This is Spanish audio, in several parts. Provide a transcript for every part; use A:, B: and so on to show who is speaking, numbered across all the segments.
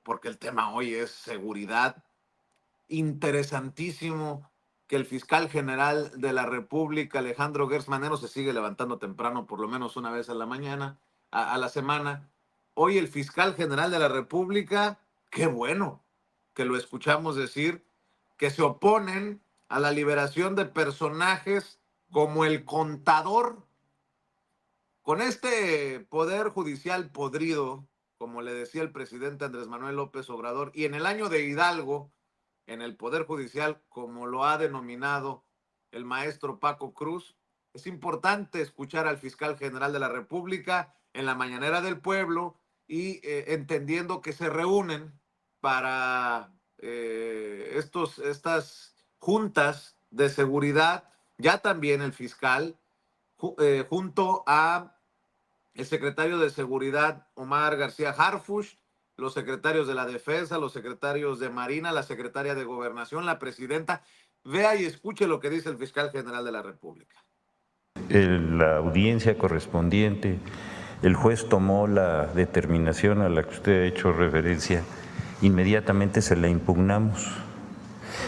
A: porque el tema hoy es seguridad. Interesantísimo que el fiscal general de la República, Alejandro Gertz Manero, se sigue levantando temprano, por lo menos una vez a la mañana, a la semana. Hoy el fiscal general de la República, qué bueno que lo escuchamos decir, que se oponen a la liberación de personajes como el Contador. Con este poder judicial podrido, como le decía el presidente Andrés Manuel López Obrador, y en el año de Hidalgo, en el poder judicial, como lo ha denominado el maestro Paco Cruz, es importante escuchar al fiscal general de la República en la mañanera del pueblo y entendiendo que se reúnen para estas juntas de seguridad, ya también el fiscal, junto a el secretario de Seguridad, Omar García Harfuch, los secretarios de la Defensa, los secretarios de Marina, la secretaria de Gobernación, la presidenta. Vea y escuche lo que dice el fiscal general de la República.
B: La audiencia correspondiente, el juez tomó la determinación a la que usted ha hecho referencia, inmediatamente se la impugnamos.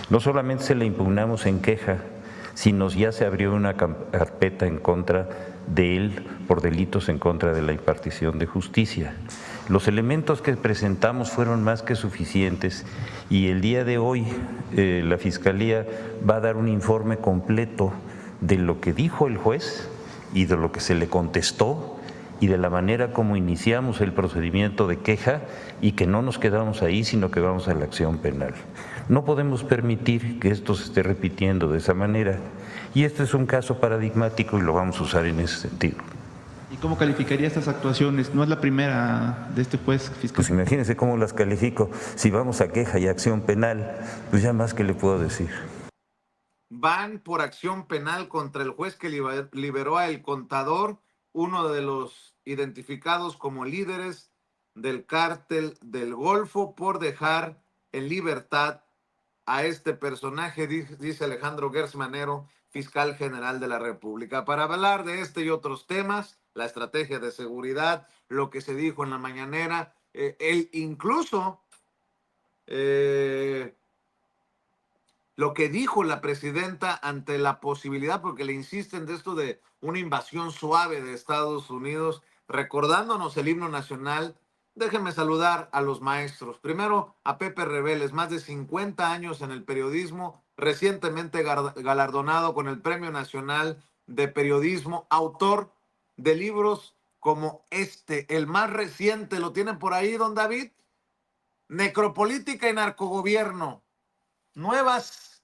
B: No solamente se la impugnamos en queja, sino ya se abrió una carpeta en contra de él por delitos en contra de la impartición de justicia. Los elementos que presentamos fueron más que suficientes y el día de hoy la Fiscalía va a dar un informe completo de lo que dijo el juez y de lo que se le contestó y de la manera como iniciamos el procedimiento de queja y que no nos quedamos ahí, sino que vamos a la acción penal. No podemos permitir que esto se esté repitiendo de esa manera y este es un caso paradigmático y lo vamos a usar en ese sentido.
C: ¿Y cómo calificaría estas actuaciones? No es la primera de este juez fiscal.
B: Pues imagínense cómo las califico. Si vamos a queja y acción penal, pues ya más que le puedo decir.
A: Van por acción penal contra el juez que liberó a El Contador, uno de los identificados como líderes del cártel del Golfo, por dejar en libertad a este personaje, dice Alejandro Gertz Manero, fiscal general de la República. Para hablar de este y otros temas, la estrategia de seguridad, lo que se dijo en la mañanera, él incluso lo que dijo la presidenta ante la posibilidad, porque le insisten de esto de una invasión suave de Estados Unidos, recordándonos el himno nacional. Déjenme saludar a los maestros. Primero a Pepe Reveles, más de 50 años en el periodismo, recientemente galardonado con el Premio Nacional de Periodismo, autor de libros como este, el más reciente, ¿lo tienen por ahí, don David? Necropolítica y narcogobierno, nuevas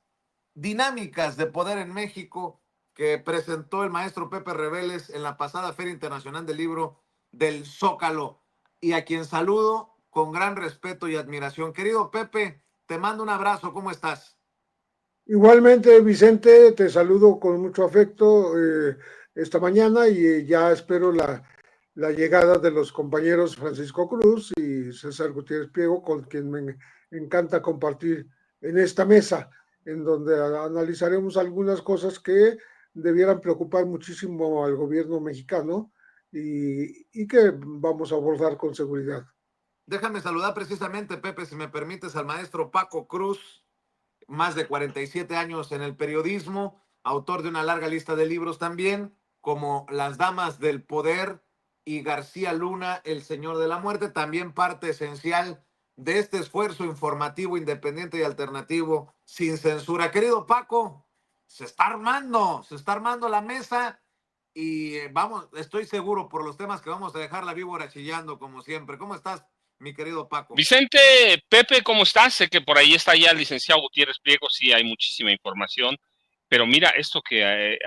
A: dinámicas de poder en México, que presentó el maestro Pepe Reveles en la pasada Feria Internacional del Libro del Zócalo, y a quien saludo con gran respeto y admiración. Querido Pepe, te mando un abrazo, ¿cómo estás?
D: Igualmente, Vicente, te saludo con mucho afecto esta mañana y ya espero la llegada de los compañeros Francisco Cruz y César Gutiérrez Priego, con quien me encanta compartir en esta mesa, en donde analizaremos algunas cosas que debieran preocupar muchísimo al gobierno mexicano y que vamos a abordar con seguridad.
A: Déjame saludar precisamente, Pepe, si me permites, al maestro Paco Cruz, más de 47 años en el periodismo, autor de una larga lista de libros también, como Las Damas del Poder y García Luna, El Señor de la Muerte, también parte esencial de este esfuerzo informativo, independiente y alternativo, sin censura. Querido Paco, se está armando la mesa y vamos, estoy seguro por los temas que vamos a dejar la víbora chillando como siempre. ¿Cómo estás, mi querido Paco?
E: Vicente, Pepe, ¿cómo estás? Sé que por ahí está ya el licenciado Gutiérrez Priego, sí hay muchísima información, pero mira esto que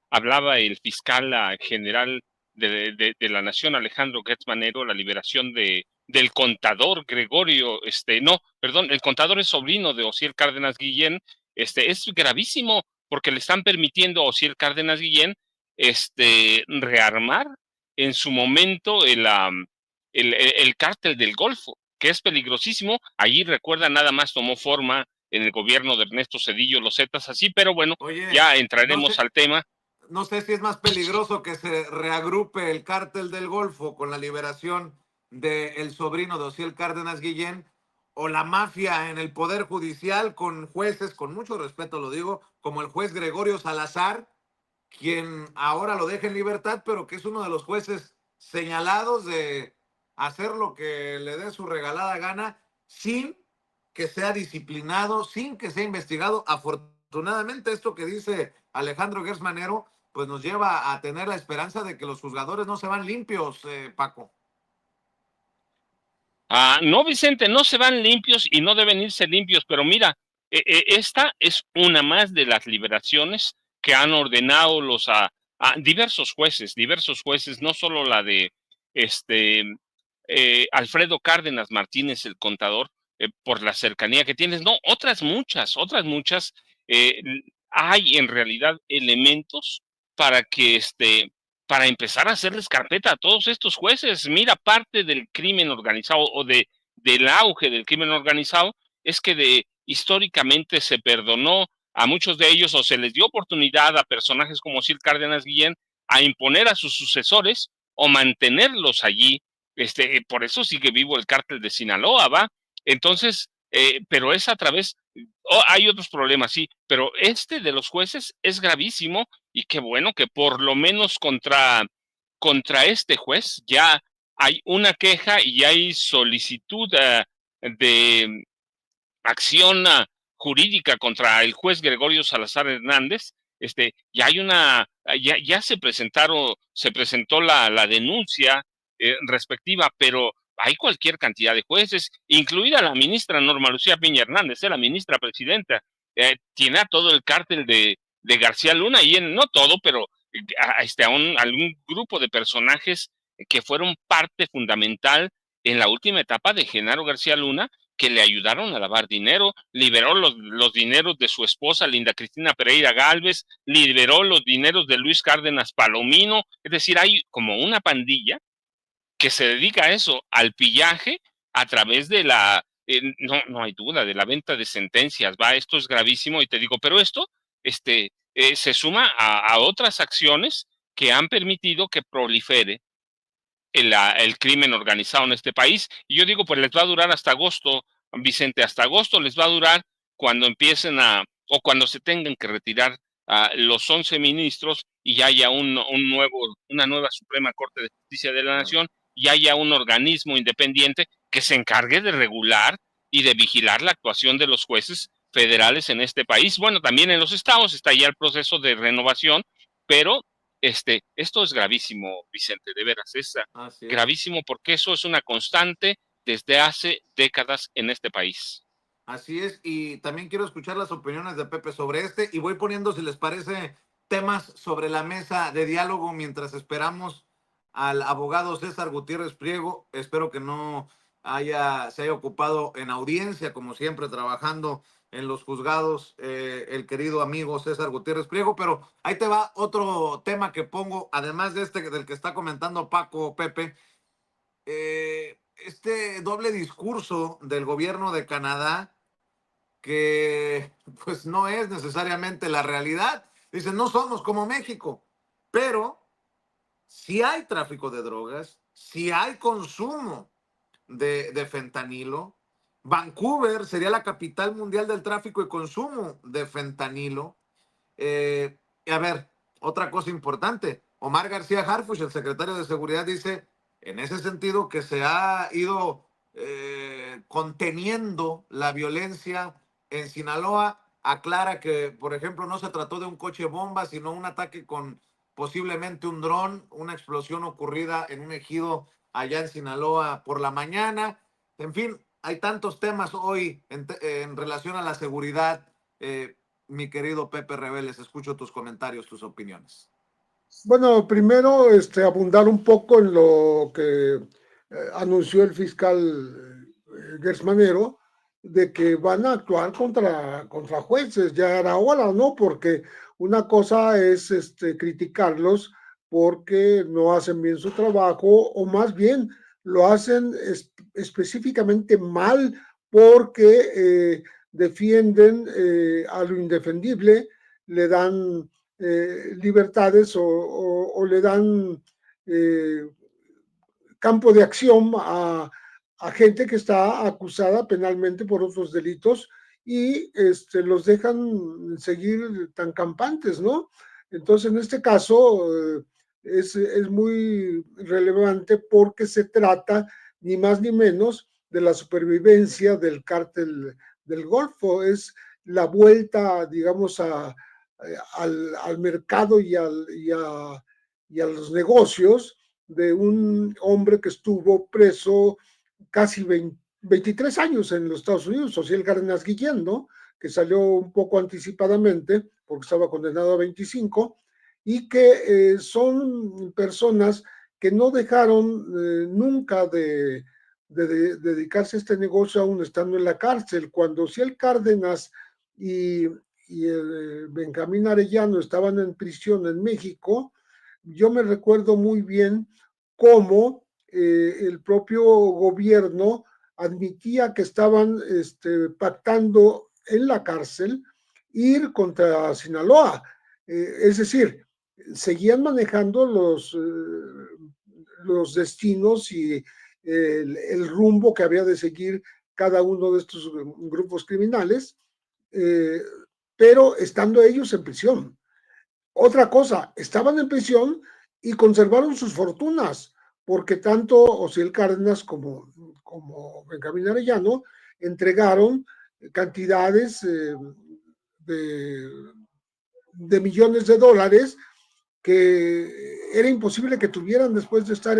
E: hablaba el fiscal general de la Nación, Alejandro Gertz Manero, la liberación del contador Gregorio, el contador es sobrino de Osiel Cárdenas Guillén, es gravísimo porque le están permitiendo a Osiel Cárdenas Guillén rearmar en su momento el cártel del Golfo, que es peligrosísimo. Allí, recuerda, nada más tomó forma en el gobierno de Ernesto Zedillo, los Zetas, así, pero bueno, oye, ya entraremos al tema.
A: No sé si es más peligroso que se reagrupe el cártel del Golfo con la liberación del sobrino de Ociel Cárdenas Guillén, o la mafia en el Poder Judicial con jueces, con mucho respeto lo digo, como el juez Gregorio Salazar, quien ahora lo deja en libertad, pero que es uno de los jueces señalados de hacer lo que le dé su regalada gana sin que sea disciplinado, sin que sea investigado. Afortunadamente, esto que dice Alejandro Gersmanero, pues nos lleva a tener la esperanza de que los juzgadores no se van limpios, Paco.
E: No, Vicente, no se van limpios y no deben irse limpios, pero mira, esta es una más de las liberaciones que han ordenado a diversos jueces, no solo la de Alfredo Cárdenas Martínez, el contador, por la cercanía que tienes, no, otras muchas, eh, hay en realidad elementos para que para empezar a hacerles carpeta a todos estos jueces. Mira, parte del crimen organizado o del auge del crimen organizado es que históricamente se perdonó a muchos de ellos o se les dio oportunidad a personajes como Ociel Cárdenas Guillén a imponer a sus sucesores o mantenerlos allí. Por eso sigue vivo el cártel de Sinaloa, ¿va? Entonces, pero es a través, hay otros problemas, sí, pero este de los jueces es gravísimo y qué bueno que por lo menos contra este juez ya hay una queja y hay solicitud de acción jurídica contra el juez Gregorio Salazar Hernández. Ya se presentó la denuncia respectiva, pero hay cualquier cantidad de jueces, incluida la ministra Norma Lucía Piña Hernández, la ministra presidenta, tiene a todo el cártel de García Luna y no todo, pero algún grupo de personajes que fueron parte fundamental en la última etapa de Genaro García Luna, que le ayudaron a lavar dinero, liberó los dineros de su esposa Linda Cristina Pereira Gálvez, liberó los dineros de Luis Cárdenas Palomino, es decir, hay como una pandilla que se dedica a eso, al pillaje a través de no hay duda, de la venta de sentencias, va, esto es gravísimo y te digo, pero esto se suma a otras acciones que han permitido que prolifere el crimen organizado en este país. Y yo digo, pues les va a durar hasta agosto, Vicente, hasta agosto les va a durar cuando empiecen o cuando se tengan que retirar los 11 ministros y haya una nueva Suprema Corte de Justicia de la Nación y haya un organismo independiente que se encargue de regular y de vigilar la actuación de los jueces federales en este país. Bueno, también en los estados está ya el proceso de renovación, pero esto es gravísimo, Vicente, de veras, gravísimo porque eso es una constante desde hace décadas en este país.
A: Así es, y también quiero escuchar las opiniones de Pepe sobre y voy poniendo, si les parece, temas sobre la mesa de diálogo mientras esperamos al abogado César Gutiérrez Priego. Espero que no se haya ocupado en audiencia, como siempre, trabajando en los juzgados, el querido amigo César Gutiérrez Priego, pero ahí te va otro tema que pongo, además de del que está comentando Paco, Pepe, este doble discurso del gobierno de Canadá, que pues no es necesariamente la realidad. Dicen, no somos como México, pero si hay tráfico de drogas, si hay consumo de fentanilo. Vancouver sería la capital mundial del tráfico y consumo de fentanilo. A ver, otra cosa importante. Omar García Harfuch, el secretario de Seguridad, dice, en ese sentido, que se ha ido conteniendo la violencia en Sinaloa. Aclara que, por ejemplo, no se trató de un coche bomba, sino un ataque con posiblemente un dron, una explosión ocurrida en un ejido allá en Sinaloa por la mañana. En fin, hay tantos temas hoy en relación a la seguridad. Mi querido Pepe Reveles, escucho tus comentarios, tus opiniones.
D: Bueno, primero abundar un poco en lo que anunció el fiscal Gersmanero, de que van a actuar contra jueces. Ya era hora, ¿no? Porque una cosa es criticarlos porque no hacen bien su trabajo, o más bien lo hacen específicamente mal porque defienden a lo indefendible, le dan libertades o le dan campo de acción a gente que está acusada penalmente por otros delitos y los dejan seguir tan campantes, ¿no? Entonces, en este caso, es muy relevante porque se trata ni más ni menos de la supervivencia del cártel del Golfo, es la vuelta, digamos, al mercado y a los negocios de un hombre que estuvo preso casi 23 años en los Estados Unidos, Ociel Cárdenas Guillén, ¿no? Que salió un poco anticipadamente porque estaba condenado a 25 y que son personas que no dejaron nunca de dedicarse a este negocio aún estando en la cárcel. Cuando Ociel Cárdenas y Benjamín Arellano estaban en prisión en México, yo me recuerdo muy bien cómo el propio gobierno admitía que estaban pactando en la cárcel ir contra Sinaloa. Es decir, seguían manejando los destinos y el rumbo que había de seguir cada uno de estos grupos criminales, pero estando ellos en prisión. Otra cosa, estaban en prisión y conservaron sus fortunas, porque tanto Ociel Cárdenas como Benjamín Arellano entregaron cantidades de millones de dólares que era imposible que tuvieran después de estar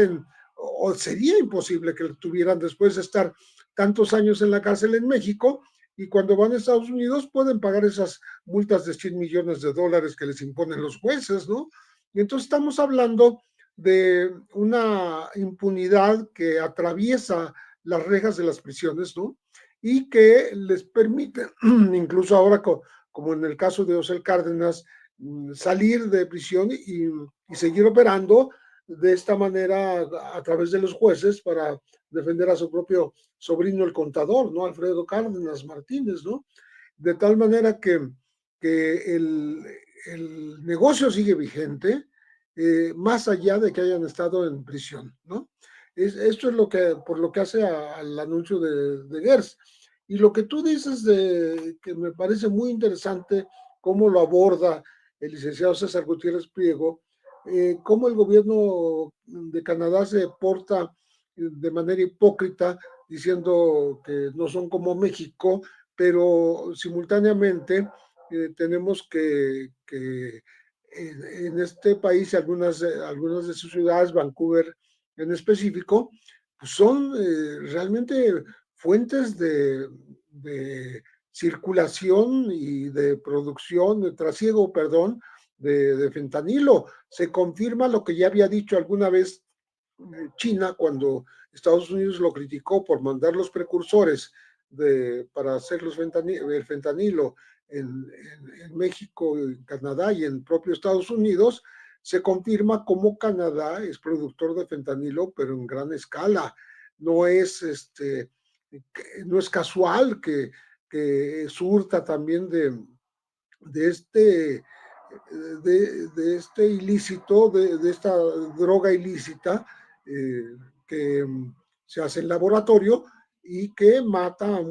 D: o sería imposible que tuvieran después de estar tantos años en la cárcel en México, y cuando van a Estados Unidos pueden pagar esas multas de 100 millones de dólares que les imponen los jueces, ¿no? Y entonces estamos hablando de una impunidad que atraviesa las rejas de las prisiones, ¿no? Y que les permite, incluso ahora como en el caso de Ociel Cárdenas, salir de prisión y seguir operando de esta manera a través de los jueces para defender a su propio sobrino el contador, ¿no? Alfredo Cárdenas Martínez, ¿no? De tal manera que el negocio sigue vigente, más allá de que hayan estado en prisión, ¿no? Esto es por lo que hace al anuncio de Gers. Y lo que tú dices que me parece muy interesante cómo lo aborda el licenciado César Gutiérrez Priego, cómo el gobierno de Canadá se porta de manera hipócrita diciendo que no son como México, pero simultáneamente tenemos que en este país algunas de sus ciudades, Vancouver en específico, pues son realmente fuentes de circulación y de producción, de trasiego, perdón, de fentanilo. Se confirma lo que ya había dicho alguna vez China cuando Estados Unidos lo criticó por mandar los precursores para hacer el fentanilo en México, en Canadá y en propio Estados Unidos. Se confirma cómo Canadá es productor de fentanilo, pero en gran escala. No es casual que surta también de este ilícito, de esta droga ilícita que se hace en laboratorio y que mata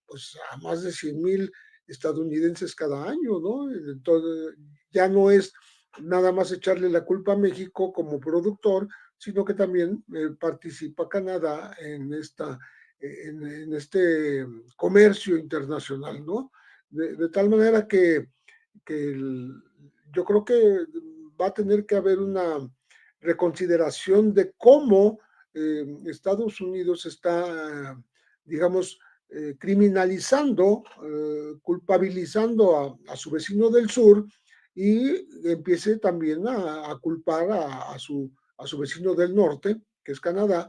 D: pues, a más de 100,000 estadounidenses cada año, ¿no? Entonces, ya no es nada más echarle la culpa a México como productor, sino que también participa Canadá en este comercio internacional, ¿no? De tal manera que yo creo que va a tener que haber una reconsideración de cómo Estados Unidos está, digamos, criminalizando, culpabilizando a su vecino del sur y empiece también a culpar a su vecino del norte, que es Canadá,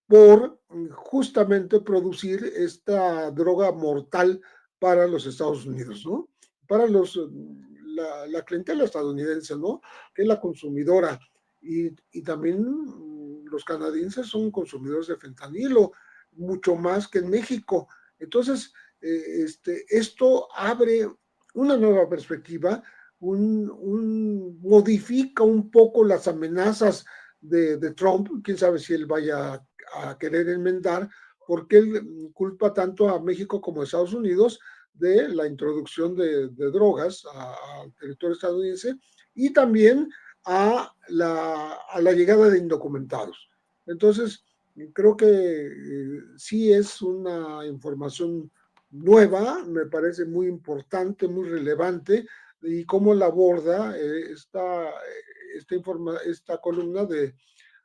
D: por justamente producir esta droga mortal para los Estados Unidos, ¿no? Para la clientela estadounidense, ¿no? Que es la consumidora. Y también los canadienses son consumidores de fentanilo, mucho más que en México. Entonces, esto abre una nueva perspectiva, modifica un poco las amenazas de Trump, quién sabe si él vaya a querer enmendar, porque él culpa tanto a México como a Estados Unidos de la introducción de drogas al territorio estadounidense y también a la llegada de indocumentados. Entonces, creo que sí es una información nueva, me parece muy importante, muy relevante, y cómo la aborda esta columna del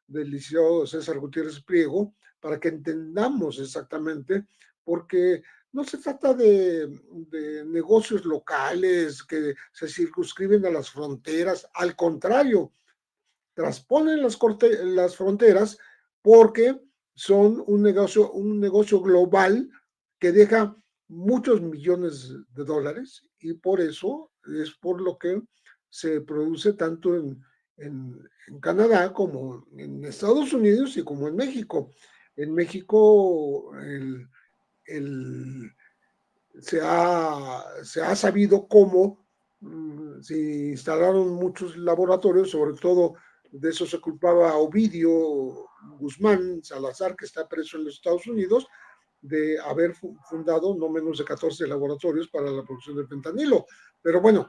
D: licenciado César Gutiérrez Priego, para que entendamos exactamente, porque no se trata de negocios locales que se circunscriben a las fronteras, al contrario, trasponen las fronteras porque son un negocio global que deja muchos millones de dólares y por eso es por lo que se produce tanto en Canadá como en Estados Unidos y como en México. En México se ha sabido cómo se instalaron muchos laboratorios, sobre todo de eso se culpaba a Ovidio Guzmán Salazar, que está preso en los Estados Unidos, de haber fundado no menos de 14 laboratorios para la producción de fentanilo. Pero bueno,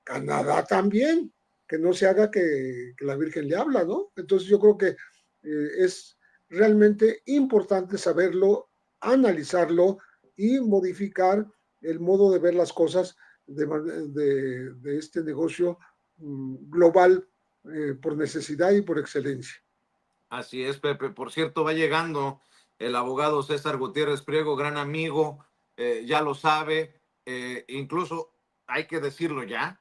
D: Canadá también, que no se haga que la Virgen le habla, ¿no? Entonces yo creo que es realmente importante saberlo, analizarlo y modificar el modo de ver las cosas de este negocio global por necesidad y por excelencia.
A: Así es, Pepe. Por cierto, va llegando el abogado César Gutiérrez Priego, gran amigo, ya lo sabe, incluso hay que decirlo ya,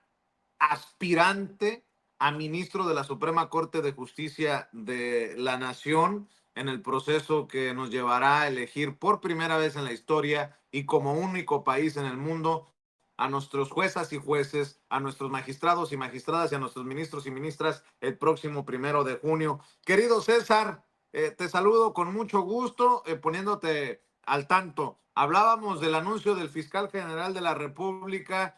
A: aspirante a ministro de la Suprema Corte de Justicia de la Nación en el proceso que nos llevará a elegir por primera vez en la historia y como único país en el mundo a nuestros juezas y jueces, a nuestros magistrados y magistradas y a nuestros ministros y ministras el próximo 1 de junio. Querido César, te saludo con mucho gusto, poniéndote al tanto. Hablábamos del anuncio del fiscal general de la República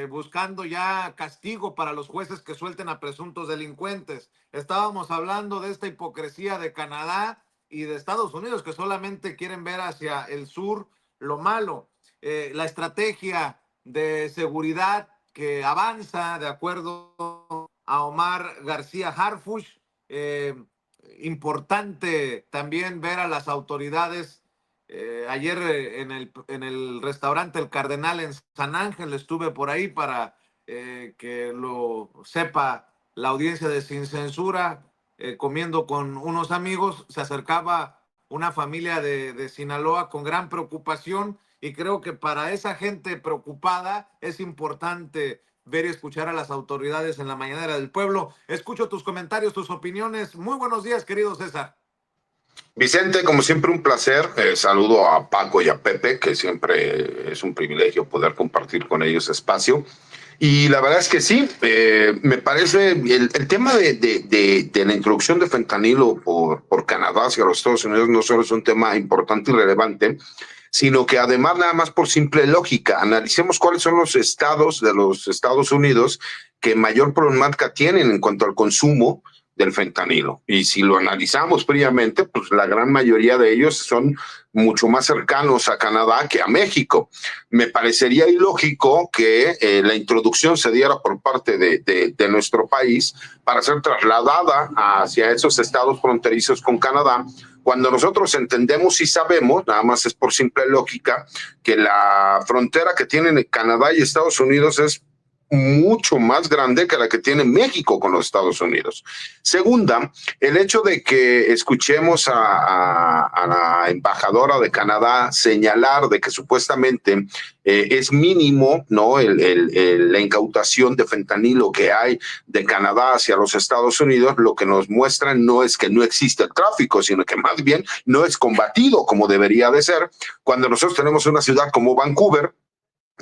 A: buscando ya castigo para los jueces que suelten a presuntos delincuentes. Estábamos hablando de esta hipocresía de Canadá y de Estados Unidos que solamente quieren ver hacia el sur lo malo. La estrategia de seguridad que avanza de acuerdo a Omar García Harfuch. Importante también ver a las autoridades. Ayer en el restaurante El Cardenal en San Ángel estuve por ahí para que lo sepa la audiencia de Sin Censura, comiendo con unos amigos. Se acercaba una familia de Sinaloa con gran preocupación y creo que para esa gente preocupada es importante ver y escuchar a las autoridades en la mañanera del pueblo. Escucho tus comentarios, tus opiniones. Muy buenos días, querido César.
F: Vicente, como siempre, un placer. Saludo a Paco y a Pepe, que siempre es un privilegio poder compartir con ellos espacio. Y la verdad es que sí, me parece el tema de la introducción de fentanilo por Canadá hacia los Estados Unidos no solo es un tema importante y relevante, sino que además, nada más por simple lógica, analicemos cuáles son los estados de los Estados Unidos que mayor problemática tienen en cuanto al consumo del fentanilo. Y si lo analizamos fríamente, pues la gran mayoría de ellos son mucho más cercanos a Canadá que a México. Me parecería ilógico que la introducción se diera por parte de nuestro país para ser trasladada hacia esos estados fronterizos con Canadá, cuando nosotros entendemos y sabemos, nada más es por simple lógica, que la frontera que tienen Canadá y Estados Unidos es mucho más grande que la que tiene México con los Estados Unidos. Segunda, el hecho de que escuchemos a la embajadora de Canadá señalar de que supuestamente es mínimo, ¿no?, la incautación de fentanilo que hay de Canadá hacia los Estados Unidos, lo que nos muestra no es que no existe el tráfico, sino que más bien no es combatido como debería de ser, cuando nosotros tenemos una ciudad como Vancouver,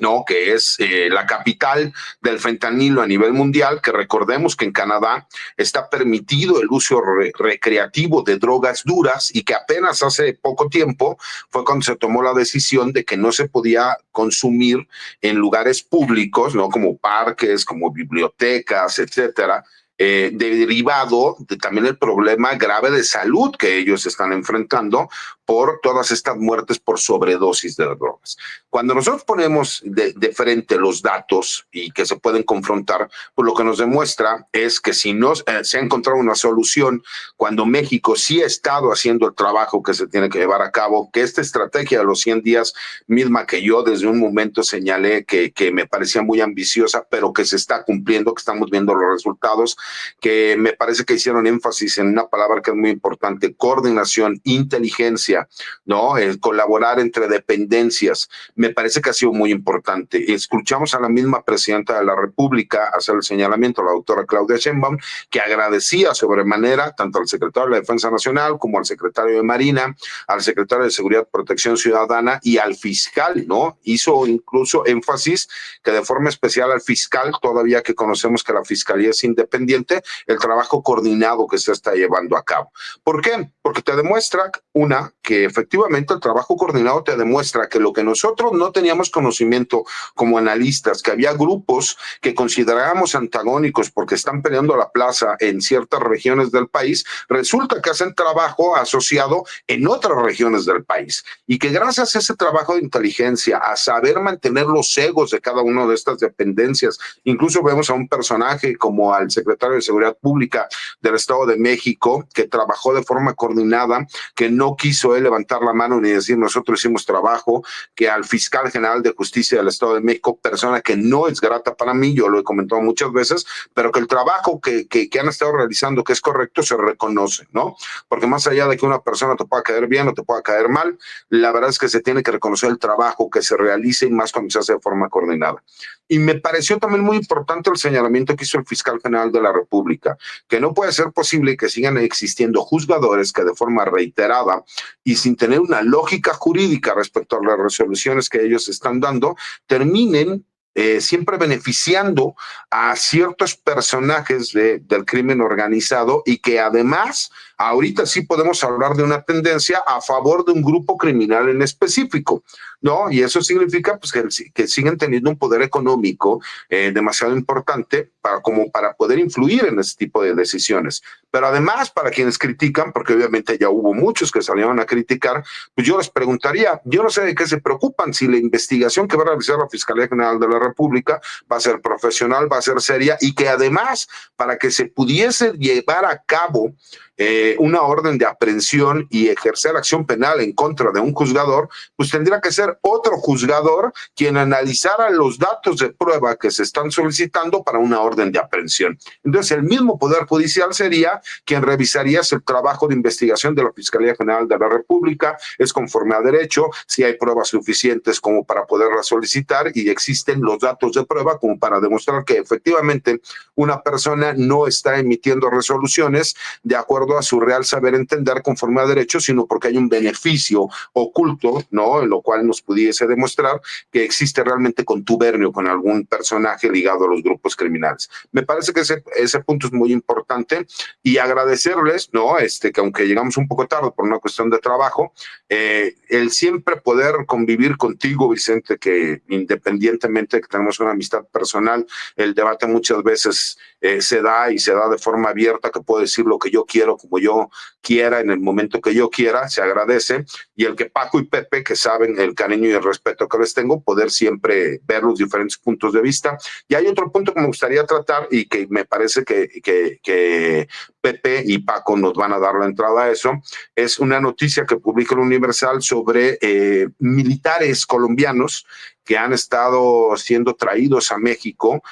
F: ¿no?, que es la capital del fentanilo a nivel mundial, que recordemos que en Canadá está permitido el uso recreativo de drogas duras y que apenas hace poco tiempo fue cuando se tomó la decisión de que no se podía consumir en lugares públicos, ¿no?, como parques, como bibliotecas, etcétera, derivado de también el problema grave de salud que ellos están enfrentando por todas estas muertes por sobredosis de drogas. Cuando nosotros ponemos de frente los datos y que se pueden confrontar, pues lo que nos demuestra es que si no se ha encontrado una solución, cuando México sí ha estado haciendo el trabajo que se tiene que llevar a cabo, que esta estrategia de los 100 días misma que yo desde un momento señalé que me parecía muy ambiciosa, pero que se está cumpliendo, que estamos viendo los resultados, que me parece que hicieron énfasis en una palabra que es muy importante: coordinación, inteligencia, ¿no? Colaborar entre dependencias. Me parece que ha sido muy importante. Escuchamos a la misma presidenta de la República hacer el señalamiento, la doctora Claudia Sheinbaum, que agradecía sobremanera tanto al secretario de la Defensa Nacional como al secretario de Marina, al secretario de Seguridad y Protección Ciudadana y al fiscal, ¿no? Hizo incluso énfasis que de forma especial al fiscal, todavía que conocemos que la fiscalía es independiente, el trabajo coordinado que se está llevando a cabo. ¿Por qué? Porque te demuestra, que efectivamente el trabajo coordinado te demuestra que lo que nosotros no teníamos conocimiento como analistas, que había grupos que considerábamos antagónicos porque están peleando la plaza en ciertas regiones del país, resulta que hacen trabajo asociado en otras regiones del país y que gracias a ese trabajo de inteligencia, a saber mantener los egos de cada una de estas dependencias, incluso vemos a un personaje como al secretario de Seguridad Pública del Estado de México, que trabajó de forma coordinada, que no quiso él levantar la mano ni decir nosotros hicimos trabajo, que al fiscal general de justicia del Estado de México, persona que no es grata para mí, yo lo he comentado muchas veces, pero que el trabajo que han estado realizando, que es correcto, se reconoce, ¿no? Porque más allá de que una persona te pueda caer bien o te pueda caer mal, la verdad es que se tiene que reconocer el trabajo que se realiza y más cuando se hace de forma coordinada. Y me pareció también muy importante el señalamiento que hizo el fiscal general de la República, que no puede ser posible que sigan existiendo juzgadores que de forma reiterada y sin tener una lógica jurídica respecto a las resoluciones que ellos están dando, terminen siempre beneficiando a ciertos personajes del crimen organizado y que además ahorita sí podemos hablar de una tendencia a favor de un grupo criminal en específico, ¿no? Y eso significa pues, que siguen teniendo un poder económico demasiado importante para poder influir en ese tipo de decisiones. Pero además, para quienes critican, porque obviamente ya hubo muchos que salieron a criticar, pues yo les preguntaría, yo no sé de qué se preocupan, si la investigación que va a realizar la Fiscalía General de la República va a ser profesional, va a ser seria, y que además, para que se pudiese llevar a cabo una orden de aprehensión y ejercer acción penal en contra de un juzgador, pues tendría que ser otro juzgador quien analizara los datos de prueba que se están solicitando para una orden de aprehensión. Entonces, el mismo Poder Judicial sería quien revisaría si el trabajo de investigación de la Fiscalía General de la República es conforme a derecho, si hay pruebas suficientes como para poderla solicitar y existen los datos de prueba como para demostrar que efectivamente una persona no está emitiendo resoluciones de acuerdo a su real saber entender conforme a derecho, sino porque hay un beneficio oculto, ¿no? En lo cual nos pudiese demostrar que existe realmente contubernio con algún personaje ligado a los grupos criminales. Me parece que ese punto es muy importante y agradecerles, ¿no? Que aunque llegamos un poco tarde por una cuestión de trabajo, el siempre poder convivir contigo, Vicente, que independientemente de que tenemos una amistad personal, el debate muchas veces se da de forma abierta, que puedo decir lo que yo quiero, como yo quiera, en el momento que yo quiera, se agradece, y el que Paco y Pepe, que saben el cariño y el respeto que les tengo, poder siempre ver los diferentes puntos de vista. Y hay otro punto que me gustaría tratar y que me parece que Pepe y Paco nos van a dar la entrada a eso, es una noticia que publica el Universal sobre militares colombianos que han estado siendo traídos a México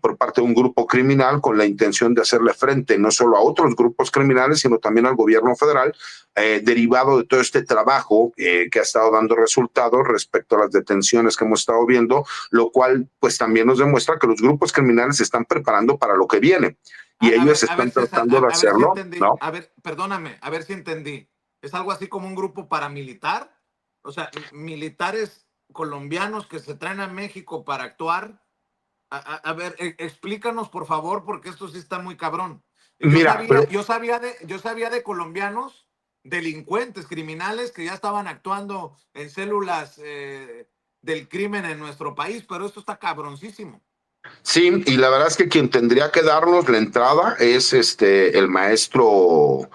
F: por parte de un grupo criminal con la intención de hacerle frente no solo a otros grupos criminales, sino también al gobierno federal, derivado de todo este trabajo que ha estado dando resultados respecto a las detenciones que hemos estado viendo, lo cual pues también nos demuestra que los grupos criminales se están preparando para lo que viene. Y ellos están tratando de hacerlo, ¿no?
A: A ver, perdóname, a ver si entendí. ¿Es algo así como un grupo paramilitar? O sea, militares colombianos que se traen a México para actuar. A ver, explícanos, por favor, porque esto sí está muy cabrón. Yo sabía de colombianos, delincuentes, criminales que ya estaban actuando en células del crimen en nuestro país, pero esto está cabroncísimo.
F: Sí, y la verdad es que quien tendría que darnos la entrada es el maestro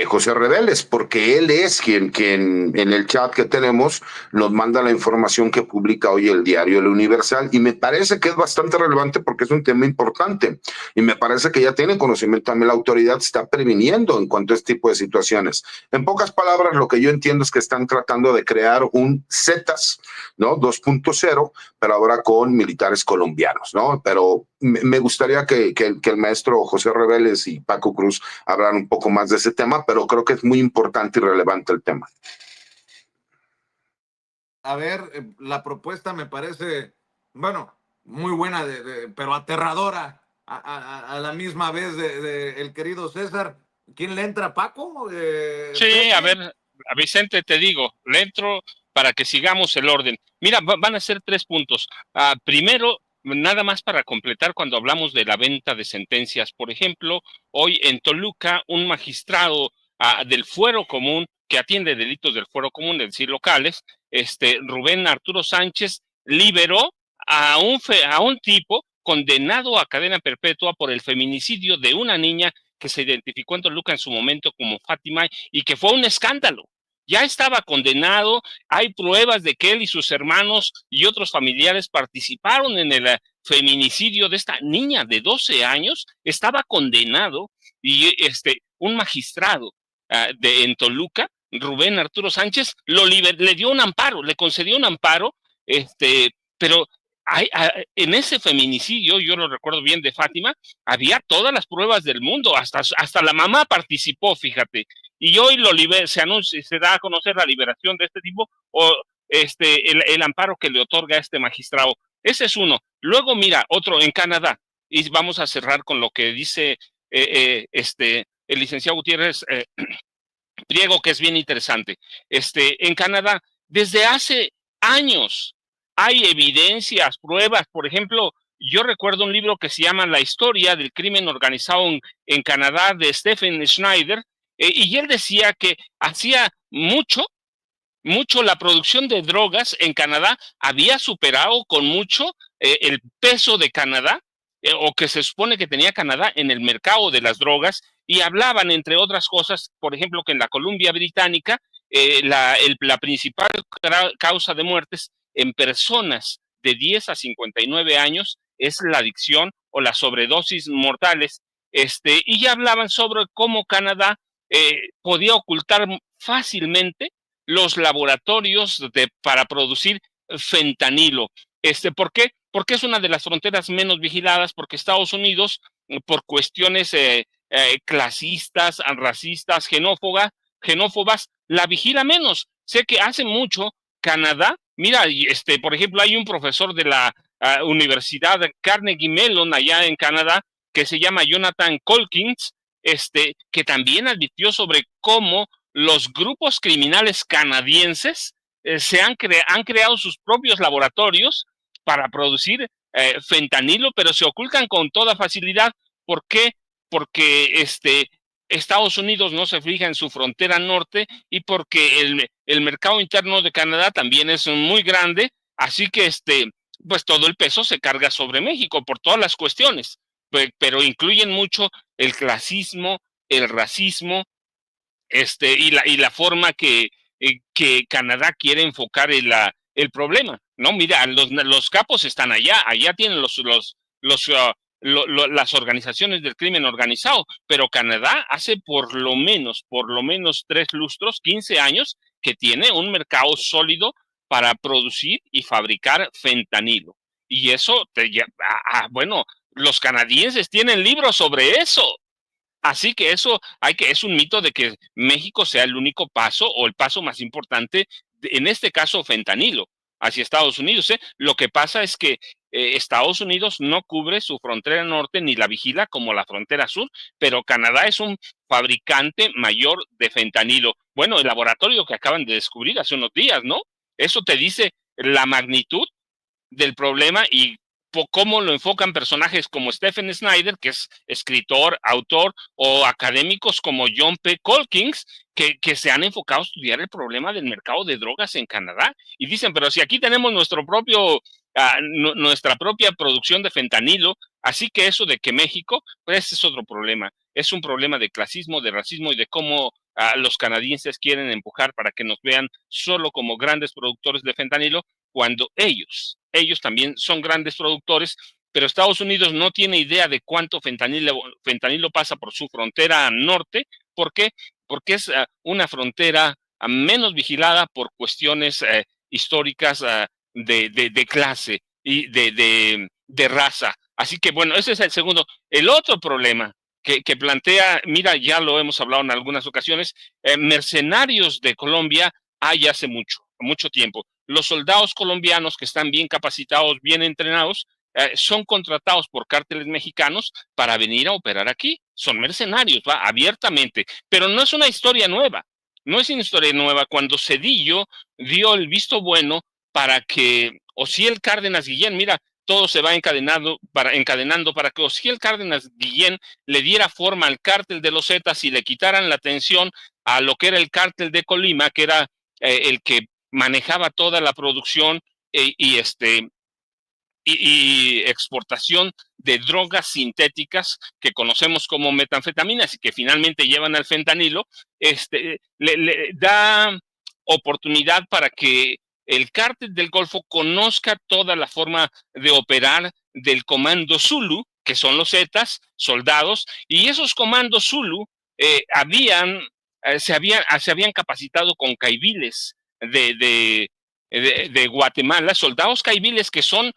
F: José Reveles, porque él es quien en el chat que tenemos nos manda la información que publica hoy el diario El Universal, y me parece que es bastante relevante porque es un tema importante, y me parece que ya tiene conocimiento también la autoridad, está previniendo en cuanto a este tipo de situaciones. En pocas palabras, lo que yo entiendo es que están tratando de crear un Zetas, ¿no? 2.0, pero ahora con militares colombianos, ¿no? Pero me gustaría que el maestro José Reveles y Paco Cruz hablaran un poco más de ese tema, pero creo que es muy importante y relevante el tema.
A: A ver, la propuesta me parece, bueno, muy buena, pero aterradora a la misma vez de el querido César. ¿Quién le entra, Paco?
E: Sí, a
A: Pepe.
E: ver, a Vicente, te digo, le entro para que sigamos el orden. Mira, van a ser 3 puntos. Primero, nada más para completar cuando hablamos de la venta de sentencias. Por ejemplo, hoy en Toluca, un magistrado del Fuero Común, que atiende delitos del Fuero Común, es decir, locales, Rubén Arturo Sánchez, liberó a un tipo condenado a cadena perpetua por el feminicidio de una niña que se identificó en Toluca en su momento como Fátima y que fue un escándalo. Ya estaba condenado, hay pruebas de que él y sus hermanos y otros familiares participaron en el feminicidio de esta niña de 12 años, estaba condenado y un magistrado en Toluca, Rubén Arturo Sánchez, le dio un amparo, le concedió un amparo, pero en ese feminicidio, yo lo recuerdo bien de Fátima, había todas las pruebas del mundo, hasta la mamá participó, fíjate, y hoy se da a conocer la liberación de este tipo o el amparo que le otorga a este magistrado. Ese es uno. Luego, mira, otro en Canadá, y vamos a cerrar con lo que dice el licenciado Gutiérrez Priego, que es bien interesante. En Canadá, desde hace años hay evidencias, pruebas. Por ejemplo, yo recuerdo un libro que se llama La historia del crimen organizado en Canadá, de Stephen Schneider, y él decía que hacía mucho la producción de drogas en Canadá había superado con mucho el peso de Canadá, o que se supone que tenía Canadá en el mercado de las drogas, y hablaban, entre otras cosas, por ejemplo, que en la Columbia Británica la principal causa de muertes en personas de 10 a 59 años es la adicción o la sobredosis mortales, y ya hablaban sobre cómo Canadá podía ocultar fácilmente los laboratorios para producir fentanilo. ¿Por qué? Porque es una de las fronteras menos vigiladas, porque Estados Unidos, por cuestiones clasistas, racistas, xenófobas, la vigila menos. Sé que hace mucho Canadá, mira, por ejemplo, hay un profesor de la Universidad Carnegie Mellon allá en Canadá que se llama Jonathan Colkins, que también advirtió sobre cómo los grupos criminales canadienses han creado sus propios laboratorios para producir fentanilo, pero se ocultan con toda facilidad. ¿Por qué? Porque Estados Unidos no se fija en su frontera norte y porque el mercado interno de Canadá también es muy grande, así que pues todo el peso se carga sobre México por todas las cuestiones, pero incluyen mucho el clasismo, el racismo, y la forma que Canadá quiere enfocar el problema, ¿no? Mira, los capos están allá tienen las organizaciones del crimen organizado, pero Canadá hace por lo menos 3 lustros, 15 años, que tiene un mercado sólido para producir y fabricar fentanilo. Y eso, bueno, los canadienses tienen libros sobre eso. Así que eso es un mito de que México sea el único paso o el paso más importante, en este caso fentanilo, hacia Estados Unidos. Lo que pasa es que Estados Unidos no cubre su frontera norte ni la vigila como la frontera sur, pero Canadá es un fabricante mayor de fentanilo. Bueno, el laboratorio que acaban de descubrir hace unos días, ¿no? Eso te dice la magnitud del problema y cómo lo enfocan personajes como Stephen Snyder, que es escritor, autor, o académicos como John P. Colkins, que se han enfocado a estudiar el problema del mercado de drogas en Canadá. Y dicen, pero si aquí tenemos nuestro propio nuestra propia producción de fentanilo. Así que eso de que México, pues ese es otro problema. Es un problema de clasismo, de racismo y de cómo los canadienses quieren empujar para que nos vean solo como grandes productores de fentanilo, cuando ellos también son grandes productores, pero Estados Unidos no tiene idea de cuánto fentanilo pasa por su frontera norte. ¿Por qué? Porque es una frontera menos vigilada por cuestiones históricas de clase y de raza. Así que bueno, ese es el segundo. El otro problema que plantea, mira, ya lo hemos hablado en algunas ocasiones, mercenarios de Colombia hay hace mucho tiempo. Los soldados colombianos que están bien capacitados, bien entrenados, son contratados por cárteles mexicanos para venir a operar aquí. Son mercenarios, va, abiertamente. Pero no es una historia nueva. No es una historia nueva. Cuando Zedillo dio el visto bueno para que Osiel Cárdenas Guillén, mira, todo se va encadenando para que Osiel Cárdenas Guillén le diera forma al cártel de los Zetas y le quitaran la atención a lo que era el cártel de Colima, que era el que manejaba toda la producción y exportación de drogas sintéticas que conocemos como metanfetaminas y que finalmente llevan al fentanilo. Le da oportunidad para que el cártel del Golfo conozca toda la forma de operar del comando Zulu, que son los Zetas, soldados, y esos comandos Zulu se habían capacitado con caiviles de Guatemala, soldados caiviles que son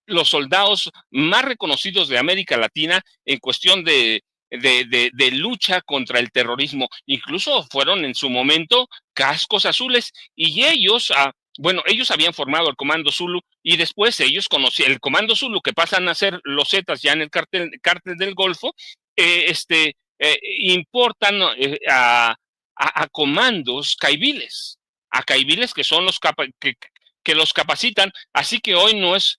E: los soldados más reconocidos de América Latina en cuestión de lucha contra el terrorismo. Incluso fueron en su momento cascos azules y ellos, ellos habían formado el Comando Zulu y después ellos conocían el Comando Zulu, que pasan a ser los Zetas ya en el cártel del Golfo, importan a comandos caiviles, que son los que los capacitan. Así que hoy no es,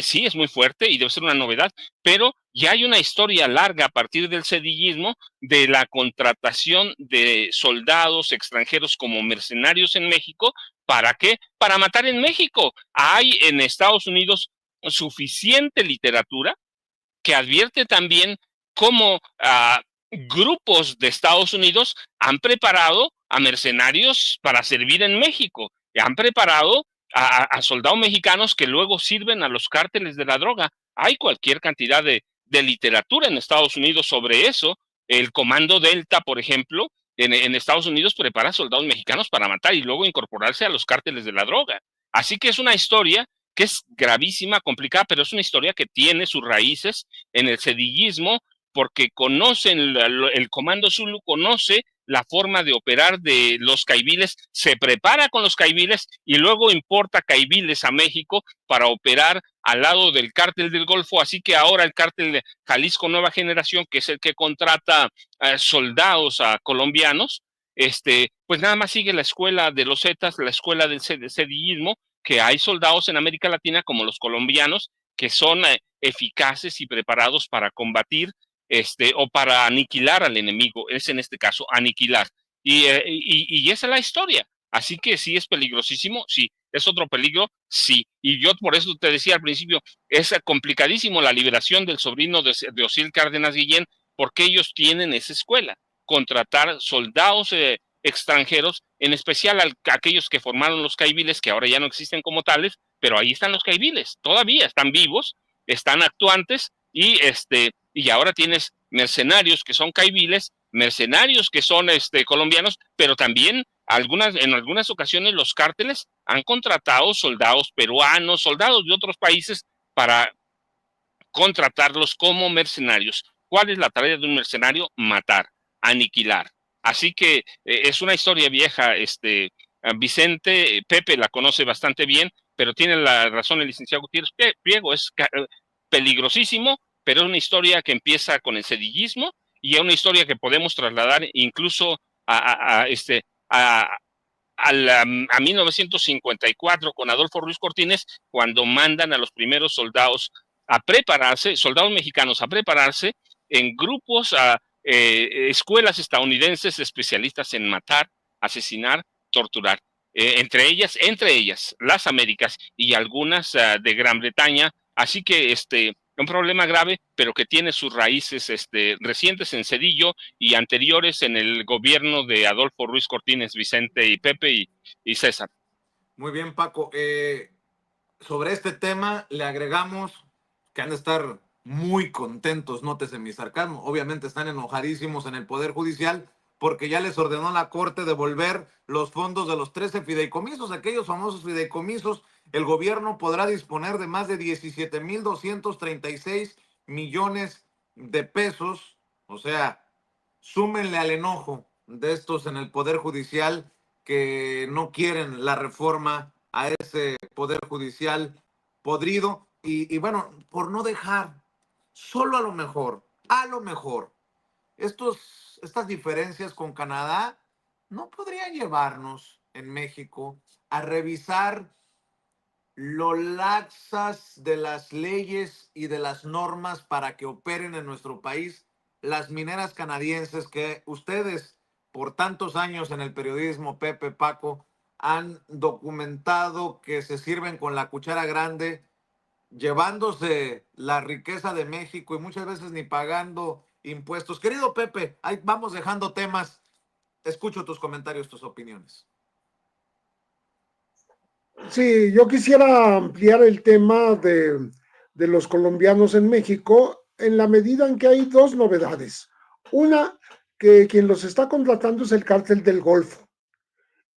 E: sí es muy fuerte y debe ser una novedad, pero ya hay una historia larga a partir del cedillismo de la contratación de soldados extranjeros como mercenarios en México. ¿Para qué? Para matar en México. Hay en Estados Unidos suficiente literatura que advierte también cómo grupos de Estados Unidos han preparado a mercenarios para servir en México, y han preparado a soldados mexicanos que luego sirven a los cárteles de la droga. Hay cualquier cantidad de literatura en Estados Unidos sobre eso. El Comando Delta, por ejemplo, en Estados Unidos prepara soldados mexicanos para matar y luego incorporarse a los cárteles de la droga. Así que es una historia que es gravísima, complicada, pero es una historia que tiene sus raíces en el cedillismo, porque conocen el Comando Zulu, conoce la forma de operar de los caiviles, se prepara con los caiviles y luego importa caiviles a México para operar al lado del cártel del Golfo. Así que ahora el cártel de Jalisco Nueva Generación, que es el que contrata soldados colombianos, pues nada más sigue la escuela de los Zetas, la escuela del cedillismo, que hay soldados en América Latina como los colombianos que son eficaces y preparados para combatir o para aniquilar al enemigo. Es en este caso aniquilar. Y esa es la historia. Así que sí es peligrosísimo, sí. ¿Es otro peligro? Sí. Y yo por eso te decía al principio, es complicadísimo la liberación del sobrino de Osiel Cárdenas Guillén, porque ellos tienen esa escuela, contratar soldados extranjeros, en especial aquellos que formaron los caiviles, que ahora ya no existen como tales, pero ahí están los caiviles, todavía están vivos, están actuantes, y ahora tienes mercenarios que son caiviles, mercenarios que son colombianos, pero también en algunas ocasiones los cárteles han contratado soldados peruanos, soldados de otros países para contratarlos como mercenarios. ¿Cuál es la tarea de un mercenario? Matar, aniquilar. Así que es una historia vieja. Vicente, Pepe la conoce bastante bien, pero tiene la razón el licenciado Gutiérrez Priego, es peligrosísimo, pero es una historia que empieza con el cedillismo y es una historia que podemos trasladar incluso a 1954 con Adolfo Ruiz Cortines, cuando mandan a los primeros soldados a prepararse, soldados mexicanos a prepararse en grupos, escuelas estadounidenses especialistas en matar, asesinar, torturar. entre ellas, las Américas y algunas de Gran Bretaña. Así que un problema grave, pero que tiene sus raíces recientes en Cedillo y anteriores en el gobierno de Adolfo Ruiz Cortines, Vicente y Pepe y César.
A: Muy bien, Paco. Sobre este tema le agregamos que han de estar muy contentos, nótese mi sarcasmo. Obviamente están enojadísimos en el Poder Judicial porque ya les ordenó la Corte devolver los fondos de los 13 fideicomisos, aquellos famosos fideicomisos. El gobierno podrá disponer de más de 17,236 millones de pesos. O sea, súmenle al enojo de estos en el Poder Judicial que no quieren la reforma a ese Poder Judicial podrido. Y bueno, por no dejar, solo a lo mejor, estas diferencias con Canadá no podrían llevarnos en México a revisar lo laxas de las leyes y de las normas para que operen en nuestro país las mineras canadienses que ustedes por tantos años en el periodismo, Pepe, Paco, han documentado que se sirven con la cuchara grande, llevándose la riqueza de México y muchas veces ni pagando impuestos. Querido Pepe, ahí vamos dejando temas. Escucho tus comentarios, tus opiniones.
D: Sí, yo quisiera ampliar el tema de los colombianos en México en la medida en que hay dos novedades. Una, que quien los está contratando es el cártel del Golfo.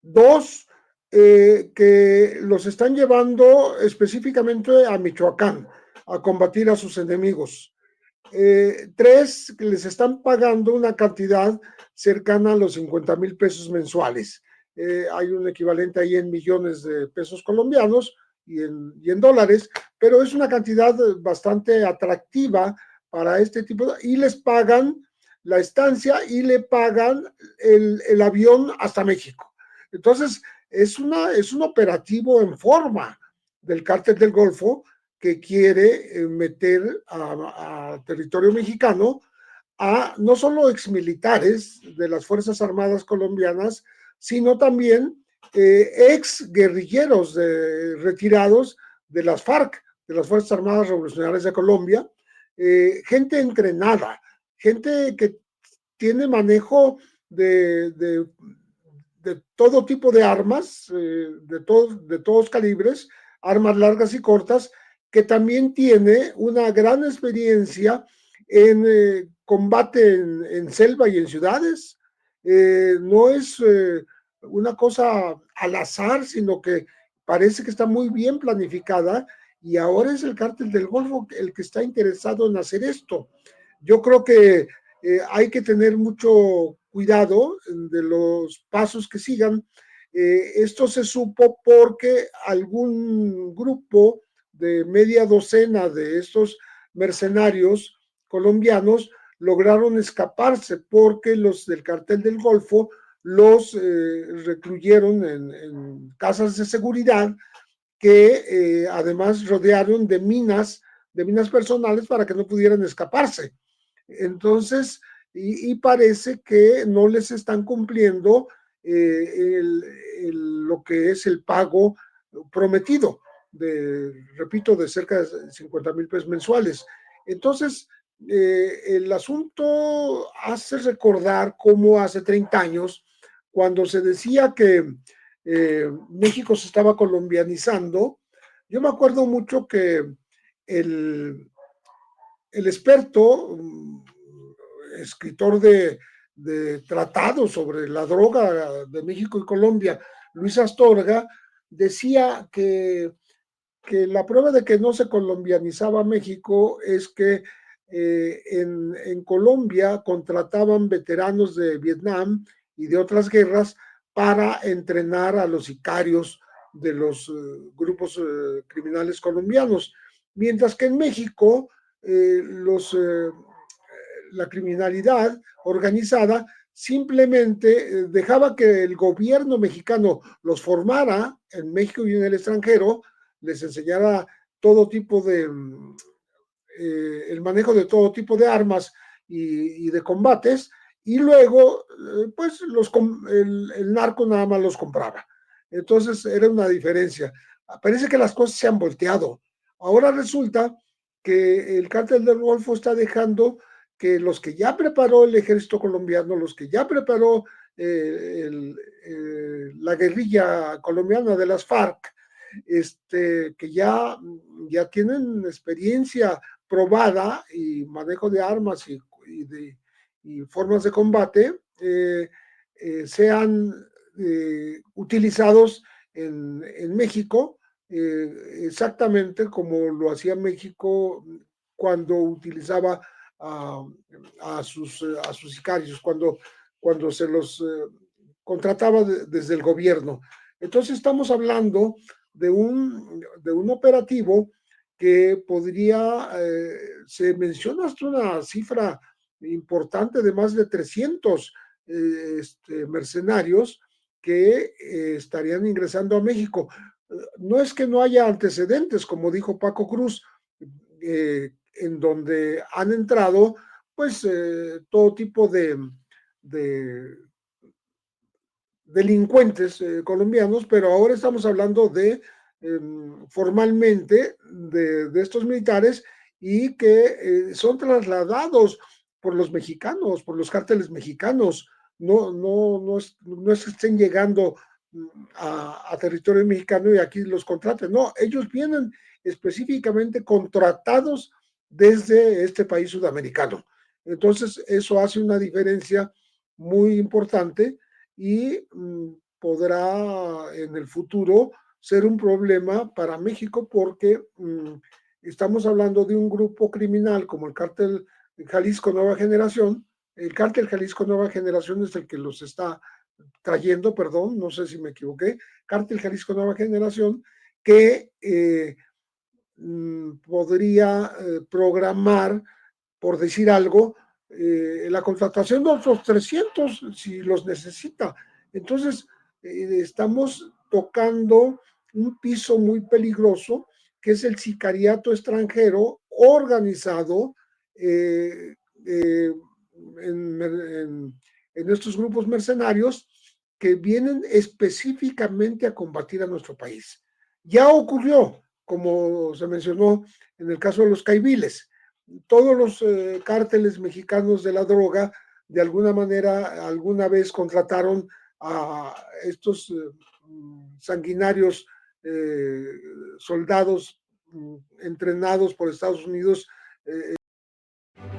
D: Dos, que los están llevando específicamente a Michoacán a combatir a sus enemigos. Tres, que les están pagando una cantidad cercana a los 50,000 pesos mensuales. Hay un equivalente ahí en millones de pesos colombianos y en dólares, pero es una cantidad bastante atractiva para este tipo y les pagan la estancia y le pagan el avión hasta México. Entonces, es un operativo en forma del cártel del Golfo que quiere meter a territorio mexicano a no solo exmilitares de las Fuerzas Armadas colombianas, sino también ex guerrilleros retirados de las FARC, de las Fuerzas Armadas Revolucionarias de Colombia, gente entrenada, gente que tiene manejo de todo tipo de armas, de todos calibres, armas largas y cortas, que también tiene una gran experiencia en combate en selva y en ciudades. No es una cosa al azar, sino que parece que está muy bien planificada y ahora es el cártel del Golfo el que está interesado en hacer esto. Yo creo que hay que tener mucho cuidado de los pasos que sigan. Esto se supo porque algún grupo de media docena de estos mercenarios colombianos lograron escaparse porque los del cartel del Golfo los recluyeron en casas de seguridad que además rodearon de minas personales para que no pudieran escaparse. Entonces, y parece que no les están cumpliendo lo que es el pago prometido, repito, de cerca de 50,000 pesos mensuales. Entonces, el asunto hace recordar cómo hace 30 años, cuando se decía que México se estaba colombianizando, yo me acuerdo mucho que el experto, escritor de tratados sobre la droga de México y Colombia, Luis Astorga, decía que la prueba de que no se colombianizaba México es que en Colombia contrataban veteranos de Vietnam y de otras guerras para entrenar a los sicarios de los grupos criminales colombianos, mientras que en México la criminalidad organizada simplemente dejaba que el gobierno mexicano los formara en México y en el extranjero, les enseñara todo tipo de el manejo de todo tipo de armas y de combates, y luego pues el narco nada más los compraba. Entonces era una diferencia. Parece que las cosas se han volteado. Ahora resulta que el cártel del Golfo está dejando que los que ya preparó el ejército colombiano, los que ya preparó la guerrilla colombiana de las FARC, que ya tienen experiencia probada y manejo de armas y formas de combate, sean utilizados en México, exactamente como lo hacía México cuando utilizaba a sus sicarios, cuando se los contrataba desde el gobierno. Entonces estamos hablando de un operativo que podría, se menciona hasta una cifra importante de más de 300 mercenarios que estarían ingresando a México. No es que no haya antecedentes, como dijo Paco Cruz, en donde han entrado pues todo tipo de delincuentes colombianos, pero ahora estamos hablando de formalmente de estos militares y que son trasladados por los mexicanos, por los cárteles mexicanos. No es que estén llegando a territorio mexicano y aquí los contraten. No, ellos vienen específicamente contratados desde este país sudamericano. Entonces, eso hace una diferencia muy importante y podrá en el futuro ser un problema para México porque estamos hablando de un grupo criminal como el cártel Jalisco Nueva Generación. El cártel Jalisco Nueva Generación es el que los está trayendo, perdón, no sé si me equivoqué, cártel Jalisco Nueva Generación, que podría programar, por decir algo, la contratación de otros 300 si los necesita. Entonces, estamos tocando un piso muy peligroso, que es el sicariato extranjero organizado en estos grupos mercenarios que vienen específicamente a combatir a nuestro país. Ya ocurrió, como se mencionó en el caso de los caiviles. Todos los cárteles mexicanos de la droga, de alguna manera, alguna vez contrataron a estos sanguinarios soldados entrenados por Estados Unidos.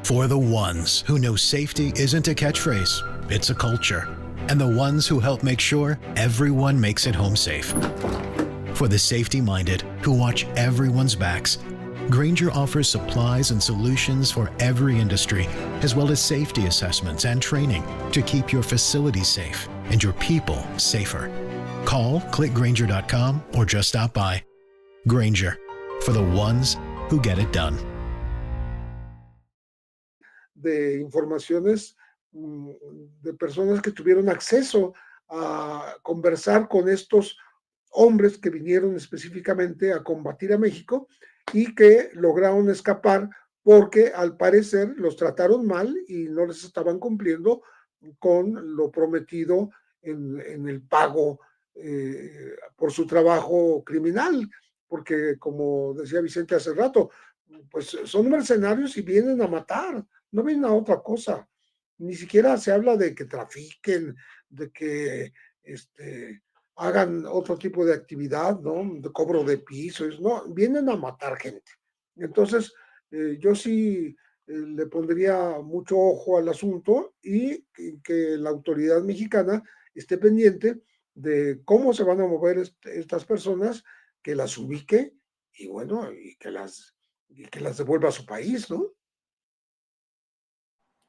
G: For the ones who know safety isn't a catchphrase, it's a culture. And the ones who help make sure everyone makes it home safe. For the safety-minded who watch everyone's backs, Grainger offers supplies and solutions for every industry, as well as safety assessments and training to keep your facilities safe and your people safer. Call, clickgrainger.com, or just stop by. Grainger, for the ones who get it done.
D: De informaciones de personas que tuvieron acceso a conversar con estos hombres que vinieron específicamente a combatir a México y que lograron escapar porque al parecer los trataron mal y no les estaban cumpliendo con lo prometido en el pago por su trabajo criminal, porque como decía Vicente hace rato, pues son mercenarios y vienen a matar, no vienen a otra cosa. Ni siquiera se habla de que trafiquen, de que hagan otro tipo de actividad, ¿no? De cobro de pisos, no, vienen a matar gente. Entonces, yo sí le pondría mucho ojo al asunto y que la autoridad mexicana esté pendiente de cómo se van a mover estas personas, que las ubique y bueno, y que las devuelva a su país, ¿no?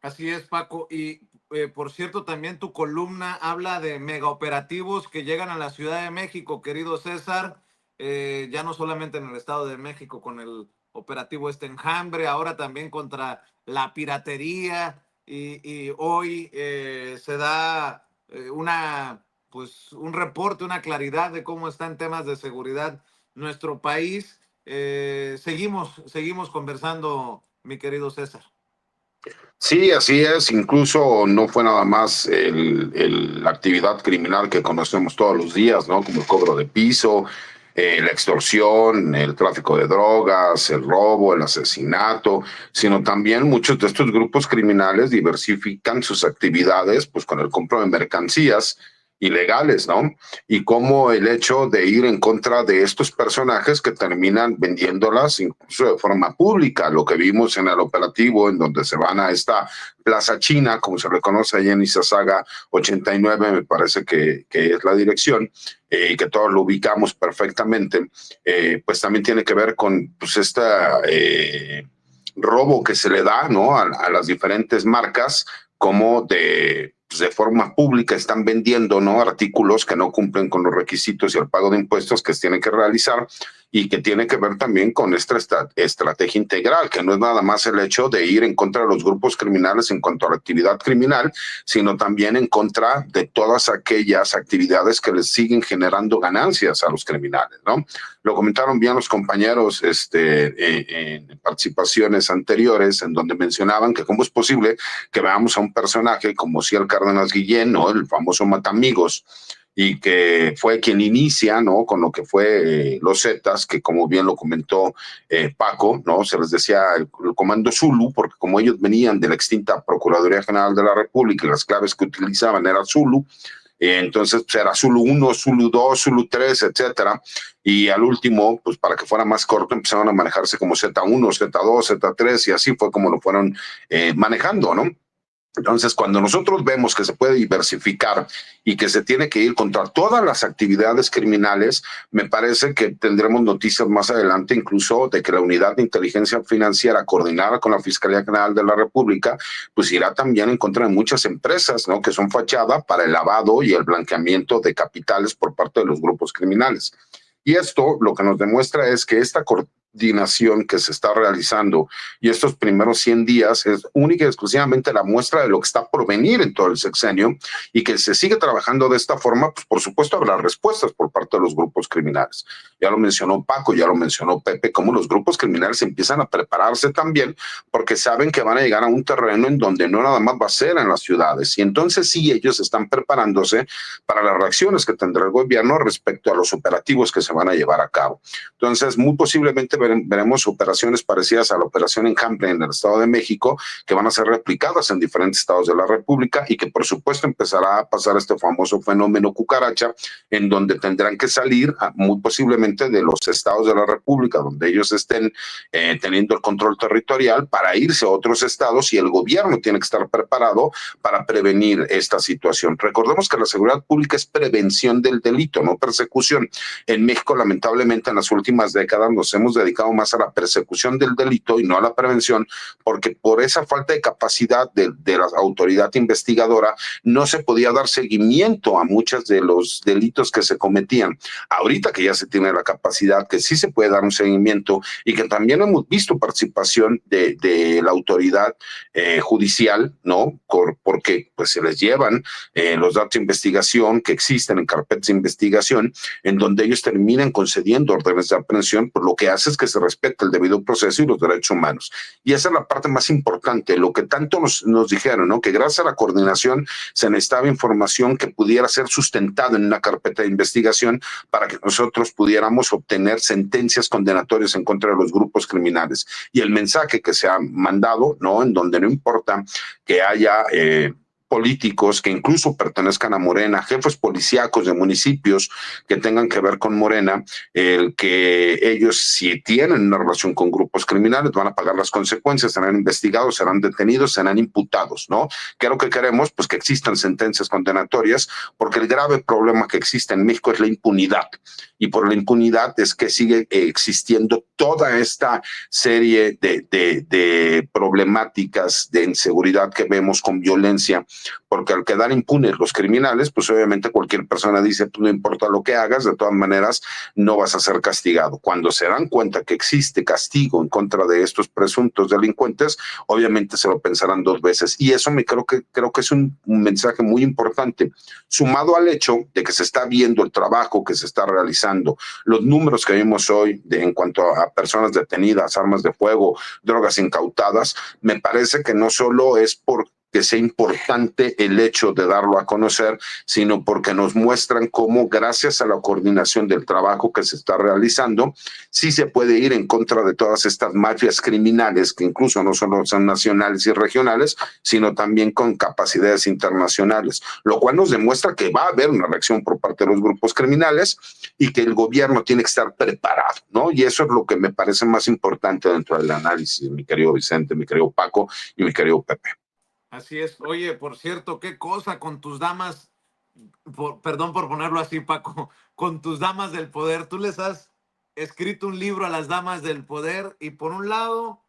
A: Así es, Paco. Y por cierto, también tu columna habla de megaoperativos que llegan a la Ciudad de México, querido César, ya no solamente en el Estado de México con el operativo Enjambre, ahora también contra la piratería y hoy se da un reporte, una claridad de cómo está en temas de seguridad nuestro país. Seguimos conversando, mi querido César.
F: Sí, así es. Incluso no fue nada más la actividad criminal que conocemos todos los días, ¿no? Como el cobro de piso, la extorsión, el tráfico de drogas, el robo, el asesinato, sino también muchos de estos grupos criminales diversifican sus actividades, pues con el compro de mercancías ilegales, ¿no? Y cómo el hecho de ir en contra de estos personajes que terminan vendiéndolas incluso de forma pública, lo que vimos en el operativo en donde se van a esta Plaza China, como se le conoce allá en Izazaga 89, me parece que es la dirección, que todos lo ubicamos perfectamente, pues también tiene que ver con pues esta robo que se le da, ¿no? A las diferentes marcas, como de forma pública están vendiendo, ¿no? Artículos que no cumplen con los requisitos y el pago de impuestos que se tienen que realizar, y que tiene que ver también con esta estrategia integral, que no es nada más el hecho de ir en contra de los grupos criminales en cuanto a la actividad criminal, sino también en contra de todas aquellas actividades que les siguen generando ganancias a los criminales, ¿no? Lo comentaron bien los compañeros en participaciones anteriores, en donde mencionaban que cómo es posible que veamos a un personaje como Ciel Cárdenas Guillén, ¿no? El famoso Matamigos, y que fue quien inicia, ¿no? Con lo que fue los Zetas, que como bien lo comentó Paco, ¿no? Se les decía el Comando Zulu, porque como ellos venían de la extinta Procuraduría General de la República y las claves que utilizaban era Zulu, entonces pues era Zulu 1, Zulu 2, Zulu 3, etcétera, y al último, pues para que fuera más corto, empezaron a manejarse como Z1, Z2, Z3, y así fue como lo fueron manejando, ¿no? Entonces, cuando nosotros vemos que se puede diversificar y que se tiene que ir contra todas las actividades criminales, me parece que tendremos noticias más adelante, incluso de que la Unidad de Inteligencia Financiera, coordinada con la Fiscalía General de la República, pues irá también en contra de muchas empresas, ¿no? Que son fachada para el lavado y el blanqueamiento de capitales por parte de los grupos criminales. Y esto lo que nos demuestra es que esta coordinación que se está realizando y estos primeros 100 días es única y exclusivamente la muestra de lo que está por venir en todo el sexenio, y que se sigue trabajando de esta forma, pues por supuesto habrá respuestas por parte de los grupos criminales. Ya lo mencionó Paco, ya lo mencionó Pepe, cómo los grupos criminales empiezan a prepararse también, porque saben que van a llegar a un terreno en donde no nada más va a ser en las ciudades, y entonces sí ellos están preparándose para las reacciones que tendrá el gobierno respecto a los operativos que se van a llevar a cabo. Entonces, muy posiblemente veremos operaciones parecidas a la operación Enjambre en el Estado de México, que van a ser replicadas en diferentes estados de la República, y que por supuesto empezará a pasar este famoso fenómeno cucaracha, en donde tendrán que salir muy posiblemente de los estados de la República donde ellos estén teniendo el control territorial, para irse a otros estados, y el gobierno tiene que estar preparado para prevenir esta situación. Recordemos que la seguridad pública es prevención del delito, no persecución. En México, lamentablemente, en las últimas décadas nos hemos dedicado más a la persecución del delito y no a la prevención, porque por esa falta de capacidad de la autoridad investigadora no se podía dar seguimiento a muchos de los delitos que se cometían. Ahorita que ya se tiene la capacidad, que sí se puede dar un seguimiento, y que también hemos visto participación de la autoridad judicial, ¿no? Porque pues se les llevan los datos de investigación que existen en carpetas de investigación, en donde ellos terminan concediendo órdenes de aprehensión, por lo que hace es que se respete el debido proceso y los derechos humanos. Y esa es la parte más importante, lo que tanto nos dijeron, ¿no? Que gracias a la coordinación se necesitaba información que pudiera ser sustentada en una carpeta de investigación para que nosotros pudiéramos obtener sentencias condenatorias en contra de los grupos criminales. Y el mensaje que se ha mandado, ¿no? En donde no importa que haya políticos que incluso pertenezcan a Morena, jefes policíacos de municipios que tengan que ver con Morena, el que ellos, si tienen una relación con grupos criminales, van a pagar las consecuencias, serán investigados, serán detenidos, serán imputados, ¿no? ¿Qué es lo que queremos? Pues que existan sentencias condenatorias, porque el grave problema que existe en México es la impunidad, y por la impunidad es que sigue existiendo toda esta serie de problemáticas de inseguridad que vemos, con violencia, porque al quedar impunes los criminales, pues obviamente cualquier persona dice, pues no importa lo que hagas, de todas maneras no vas a ser castigado. Cuando se dan cuenta que existe castigo en contra de estos presuntos delincuentes, obviamente se lo pensarán dos veces. Y eso creo que es un mensaje muy importante, sumado al hecho de que se está viendo el trabajo que se está realizando, los números que vimos hoy en cuanto a personas detenidas, armas de fuego, drogas incautadas. Me parece que no solo es porque sea importante el hecho de darlo a conocer, sino porque nos muestran cómo, gracias a la coordinación del trabajo que se está realizando, sí se puede ir en contra de todas estas mafias criminales, que incluso no solo son nacionales y regionales, sino también con capacidades internacionales, lo cual nos demuestra que va a haber una reacción por parte de los grupos criminales y que el gobierno tiene que estar preparado, ¿no? Y eso es lo que me parece más importante dentro del análisis, mi querido Vicente, mi querido Paco y mi querido Pepe.
A: Así es. Oye, por cierto, qué cosa con tus damas, perdón por ponerlo así, Paco, con tus damas del poder. Tú les has escrito un libro a las damas del poder y por un lado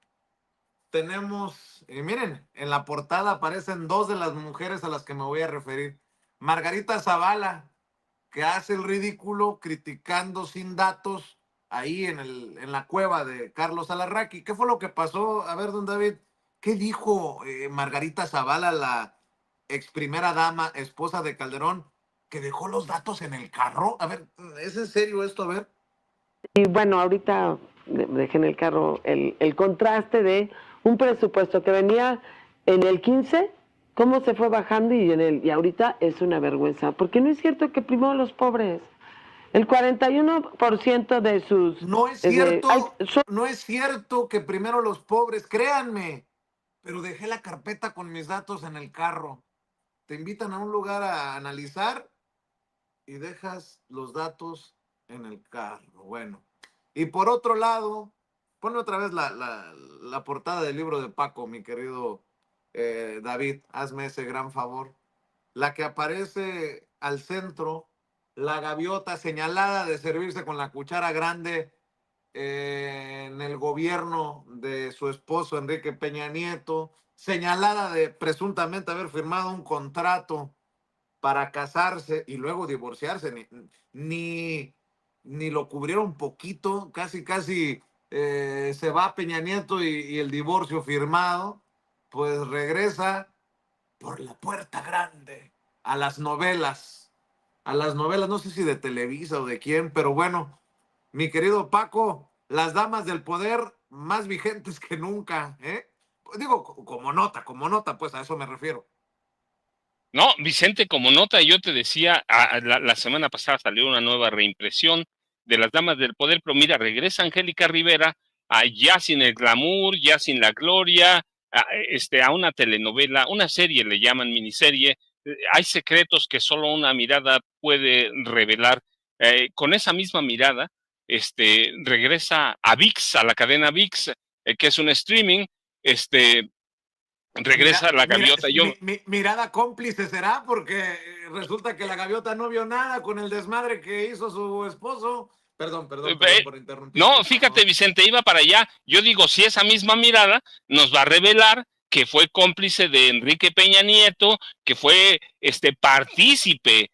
A: tenemos, miren, en la portada aparecen dos de las mujeres a las que me voy a referir. Margarita Zavala, que hace el ridículo criticando sin datos ahí en la cueva de Carlos Alarraqui. ¿Qué fue lo que pasó? A ver, don David, ¿qué dijo Margarita Zavala, la ex primera dama, esposa de Calderón, que dejó los datos en el carro? A ver, ¿es en serio esto? A ver.
H: Y bueno, ahorita dejé en el carro el contraste de un presupuesto que venía en el 15, cómo se fue bajando y ahorita es una vergüenza, porque no es cierto que primero los pobres. El 41% de sus...
A: No es cierto, no es cierto que primero los pobres, créanme, pero dejé la carpeta con mis datos en el carro. Te invitan a un lugar a analizar y dejas los datos en el carro. Bueno, y por otro lado, ponme otra vez la portada del libro de Paco, mi querido David, hazme ese gran favor. La que aparece al centro, la gaviota señalada de servirse con la cuchara grande en el gobierno de su esposo Enrique Peña Nieto, señalada de presuntamente haber firmado un contrato para casarse y luego divorciarse. Ni lo cubrieron poquito, casi se va Peña Nieto y el divorcio firmado, pues regresa por la puerta grande a las novelas, no sé si de Televisa o de quién, pero bueno, mi querido Paco, las damas del poder más vigentes que nunca, ¿eh? Digo, como nota, pues a eso me refiero.
E: No, Vicente, como nota, yo te decía, la semana pasada salió una nueva reimpresión de las damas del poder, pero mira, regresa Angélica Rivera, ya sin el glamour, ya sin la gloria, a una telenovela, una serie le llaman miniserie. Hay secretos que solo una mirada puede revelar. Con esa misma mirada, regresa a ViX, a la cadena ViX, que es un streaming, regresa la gaviota.
A: Mirada cómplice será, porque resulta que la gaviota no vio nada con el desmadre que hizo su esposo. Perdón por interrumpir.
E: No, fíjate, Vicente, iba para allá. Yo digo, si esa misma mirada nos va a revelar que fue cómplice de Enrique Peña Nieto, que fue partícipe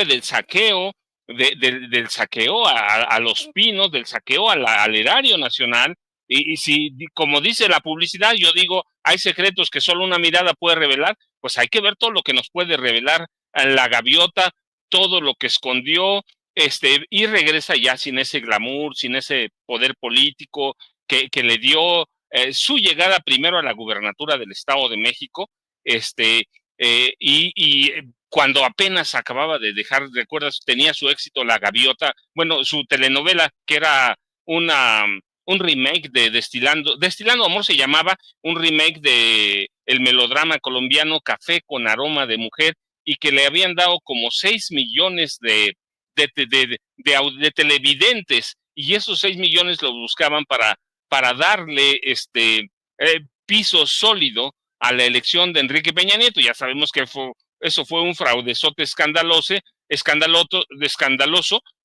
E: del saqueo, del saqueo a Los Pinos, del saqueo al erario nacional. Y si, como dice la publicidad, yo digo, hay secretos que solo una mirada puede revelar, pues hay que ver todo lo que nos puede revelar a la gaviota, todo lo que escondió, y regresa ya sin ese glamour, sin ese poder político que le dio su llegada primero a la gubernatura del Estado de México, y cuando apenas acababa de dejar, recuerdas, tenía su éxito La Gaviota, bueno, su telenovela, que era un remake de Destilando Amor se llamaba, un remake de el melodrama colombiano Café con Aroma de Mujer, y que le habían dado como 6 millones de televidentes, y esos 6 millones lo buscaban para darle piso sólido a la elección de Enrique Peña Nieto. Ya sabemos que eso fue un fraudezote escandaloso,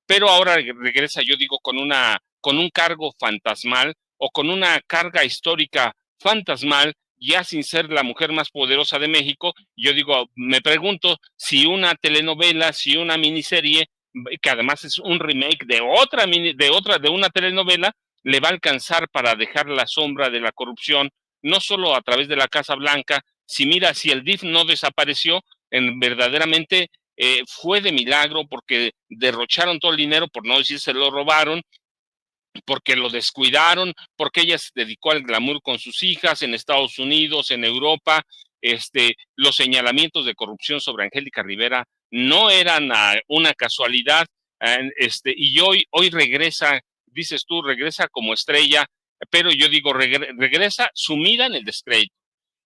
E: pero ahora regresa, yo digo, con un cargo fantasmal o con una carga histórica fantasmal ya sin ser la mujer más poderosa de México, yo digo, me pregunto si una telenovela, si una miniserie, que además es un remake de de una telenovela, le va a alcanzar para dejar la sombra de la corrupción, no solo a través de la Casa Blanca. Si mira, si el DIF no desapareció, verdaderamente fue de milagro, porque derrocharon todo el dinero, por no decir se lo robaron, porque lo descuidaron, porque ella se dedicó al glamour con sus hijas en Estados Unidos, en Europa. Los señalamientos de corrupción sobre Angélica Rivera no eran una casualidad, y hoy regresa, dices tú, regresa como estrella, pero yo digo, regresa sumida en el descrédito,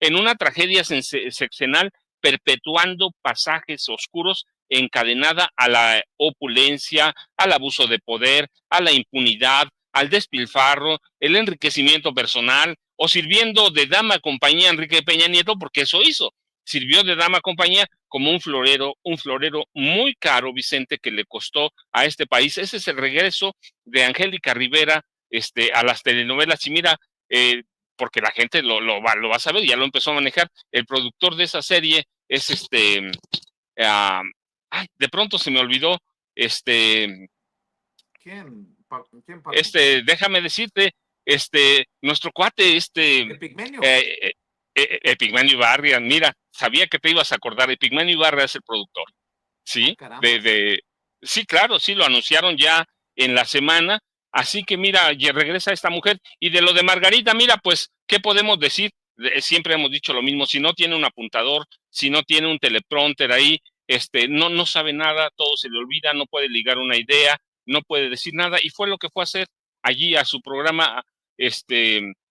E: en una tragedia sexenal, perpetuando pasajes oscuros, encadenada a la opulencia, al abuso de poder, a la impunidad, al despilfarro, el enriquecimiento personal, o sirviendo de dama compañía a Enrique Peña Nieto, porque eso hizo. Sirvió de dama compañía como un florero muy caro, Vicente, que le costó a este país. Ese es el regreso de Angélica Rivera a las telenovelas. Y mira, porque la gente lo va a saber, ya lo empezó a manejar. El productor de esa serie es de pronto se me olvidó,
A: ¿Quién?
E: déjame decirte, nuestro cuate,
A: Epigmenio.
E: Epigmenio Ibarra. Mira, sabía que te ibas a acordar. Epigmenio Ibarra es el productor, ¿sí? Sí, claro, sí, lo anunciaron ya en la semana. Así que mira, ya regresa esta mujer. Y de lo de Margarita, mira, pues, ¿qué podemos decir? Siempre hemos dicho lo mismo: si no tiene un apuntador, si no tiene un teleprompter ahí, no sabe nada, todo se le olvida, no puede ligar una idea, no puede decir nada. Y fue lo que fue a hacer allí a su programa.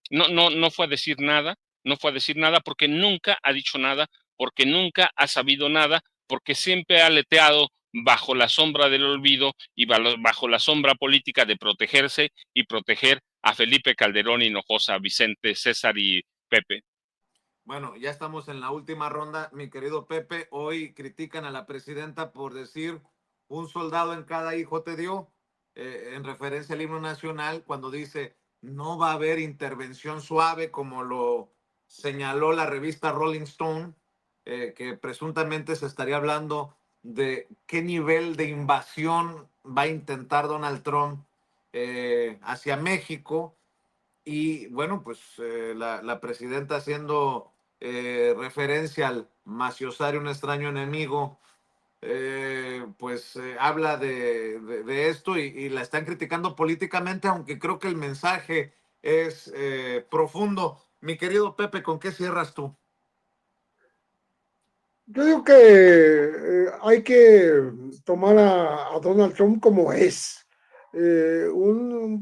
E: No fue a decir nada, no fue a decir nada, porque nunca ha dicho nada, porque nunca ha sabido nada, porque siempre ha aleteado bajo la sombra del olvido y bajo la sombra política de protegerse y proteger a Felipe Calderón Hinojosa, Vicente, César y Pepe.
A: Bueno, ya estamos en la última ronda, mi querido Pepe. Hoy critican a la presidenta por decir un soldado en cada hijo te dio, en referencia al himno nacional, cuando dice no va a haber intervención suave, como lo señaló la revista Rolling Stone, que presuntamente se estaría hablando de qué nivel de invasión va a intentar Donald Trump hacia México. Y bueno, pues la presidenta haciendo referencia al maciosario, un extraño enemigo, habla de esto y la están criticando políticamente, aunque creo que el mensaje es profundo. Mi querido Pepe, ¿con qué cierras tú?
D: Yo digo que hay que tomar a Donald Trump como es, un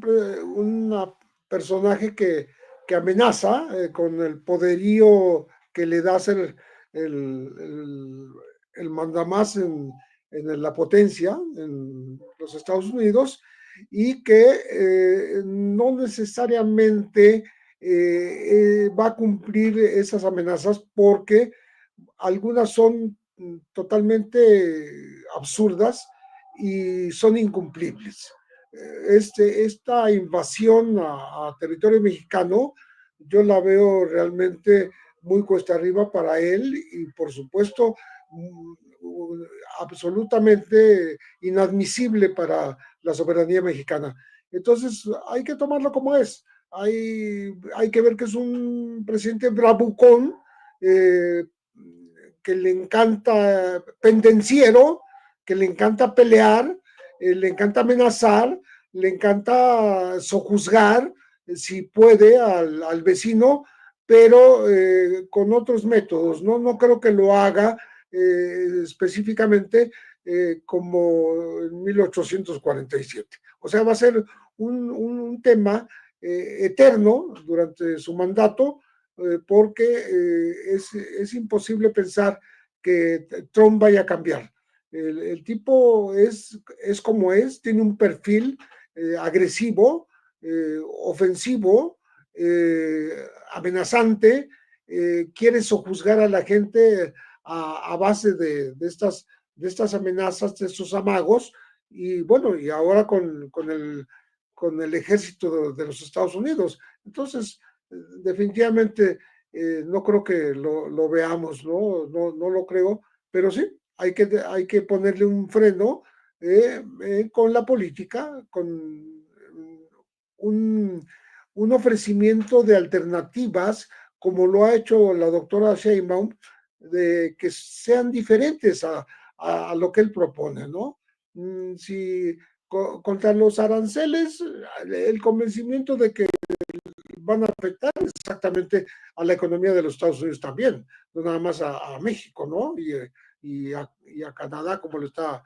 D: personaje que amenaza con el poderío que le da ser el mandamás en la potencia en los Estados Unidos, y que no necesariamente va a cumplir esas amenazas, porque algunas son totalmente absurdas y son incumplibles. Esta invasión a territorio mexicano, yo la veo realmente muy cuesta arriba para él, y por supuesto absolutamente inadmisible para la soberanía mexicana. Entonces hay que tomarlo como es. Hay que ver que es un presidente bravucón, que le encanta pendenciero, que le encanta pelear, le encanta amenazar, le encanta sojuzgar, si puede, al vecino, pero con otros métodos. No creo que lo haga específicamente como en 1847. O sea, va a ser un tema eterno durante su mandato, porque es imposible pensar que Trump vaya a cambiar. El tipo es como es, tiene un perfil agresivo, ofensivo, amenazante, quiere sojuzgar a la gente a base de estas amenazas, de estos amagos, y bueno, y ahora con el ejército de los Estados Unidos. Entonces, definitivamente no creo que lo veamos, no lo creo, pero sí, hay que ponerle un freno con la política, con un, un ofrecimiento de alternativas, como lo ha hecho la doctora Sheinbaum, de que sean diferentes a lo que él propone, ¿no? Si contra los aranceles, el convencimiento de que van a afectar exactamente a la economía de los Estados Unidos también, no nada más a México, ¿no? Y a Canadá, como lo está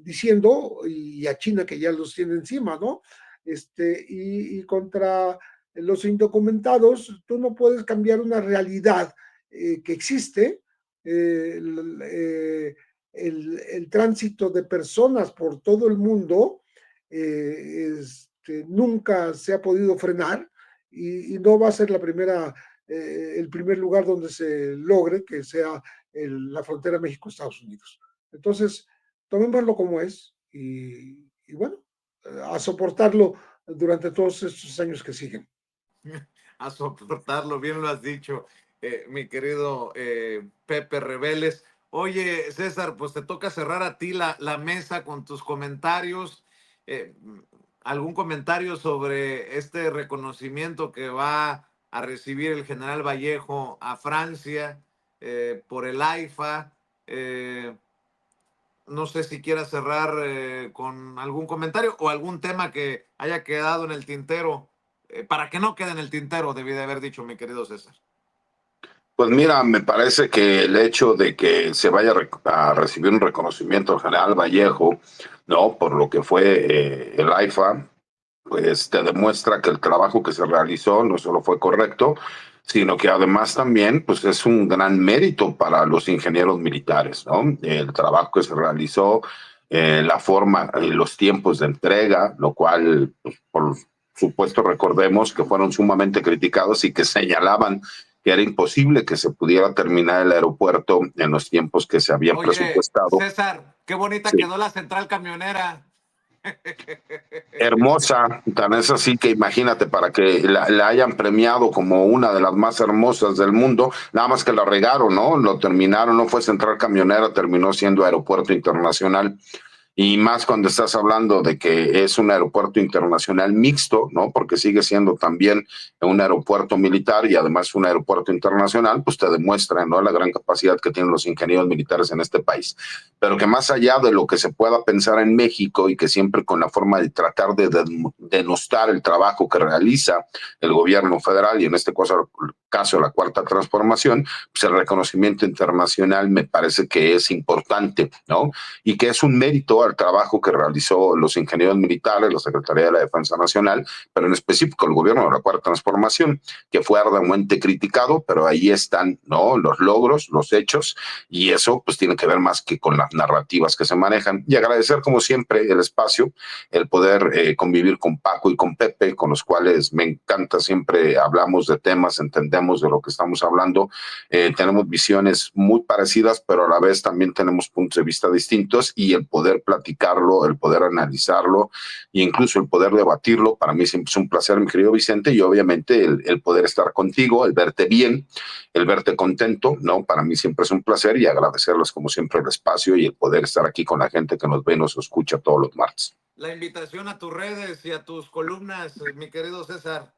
D: diciendo, y a China, que ya los tiene encima, ¿no? Y contra los indocumentados, tú no puedes cambiar una realidad que existe, el tránsito de personas por todo el mundo nunca se ha podido frenar y no va a ser el primer lugar donde se logre que sea la frontera México-Estados Unidos. Entonces, tomémoslo como es y bueno, a soportarlo durante todos estos años que siguen.
A: A soportarlo, bien lo has dicho, mi querido Pepe Rebeles. Oye, César, pues te toca cerrar a ti la mesa con tus comentarios. Eh, ¿Algún comentario sobre este reconocimiento que va a recibir el general Vallejo a Francia por el AIFA? No sé si quieras cerrar con algún comentario o algún tema que haya quedado en el tintero, para que no quede en el tintero, debí de haber dicho mi querido César.
F: Pues mira, me parece que el hecho de que se vaya a recibir un reconocimiento al general Vallejo, ¿no? Por lo que fue el AIFA, pues te demuestra que el trabajo que se realizó no solo fue correcto, sino que además también pues es un gran mérito para los ingenieros militares, ¿no? El trabajo que se realizó, la forma, los tiempos de entrega, lo cual, pues, por supuesto, recordemos que fueron sumamente criticados y que señalaban que era imposible que se pudiera terminar el aeropuerto en los tiempos que se habían
A: Oye,
F: presupuestado.
A: César, qué bonita
F: Sí.
A: quedó la central camionera.
F: Hermosa, tan es así que imagínate, para que la hayan premiado como una de las más hermosas del mundo, nada más que la regaron, ¿no? Lo terminaron, no fue central camionera, terminó siendo aeropuerto internacional. Y más cuando estás hablando de que es un aeropuerto internacional mixto, ¿no? Porque sigue siendo también un aeropuerto militar y además un aeropuerto internacional, pues te demuestra, ¿no? La gran capacidad que tienen los ingenieros militares en este país. Pero que más allá de lo que se pueda pensar en México y que siempre con la forma de tratar de denostar el trabajo que realiza el gobierno federal y en este caso la Cuarta Transformación, pues el reconocimiento internacional me parece que es importante, ¿no? Y que es un mérito al trabajo que realizó los ingenieros militares, la Secretaría de la Defensa Nacional, pero en específico el gobierno de la Cuarta Transformación, que fue arduamente criticado, pero ahí están, ¿no? Los logros, los hechos, y eso pues tiene que ver más que con las narrativas que se manejan. Y agradecer como siempre el espacio, el poder convivir con Paco y con Pepe, con los cuales me encanta, siempre hablamos de temas, entendemos de lo que estamos hablando, tenemos visiones muy parecidas, pero a la vez también tenemos puntos de vista distintos, y el poder platicarlo, el poder analizarlo e incluso el poder debatirlo, para mí siempre es un placer, mi querido Vicente, y obviamente el poder estar contigo, el verte bien, el verte contento, ¿no? Para mí siempre es un placer, y agradecerles como siempre el espacio y el poder estar aquí con la gente que nos ve y nos escucha todos los martes.
A: La invitación a tus redes y a tus columnas, mi querido César.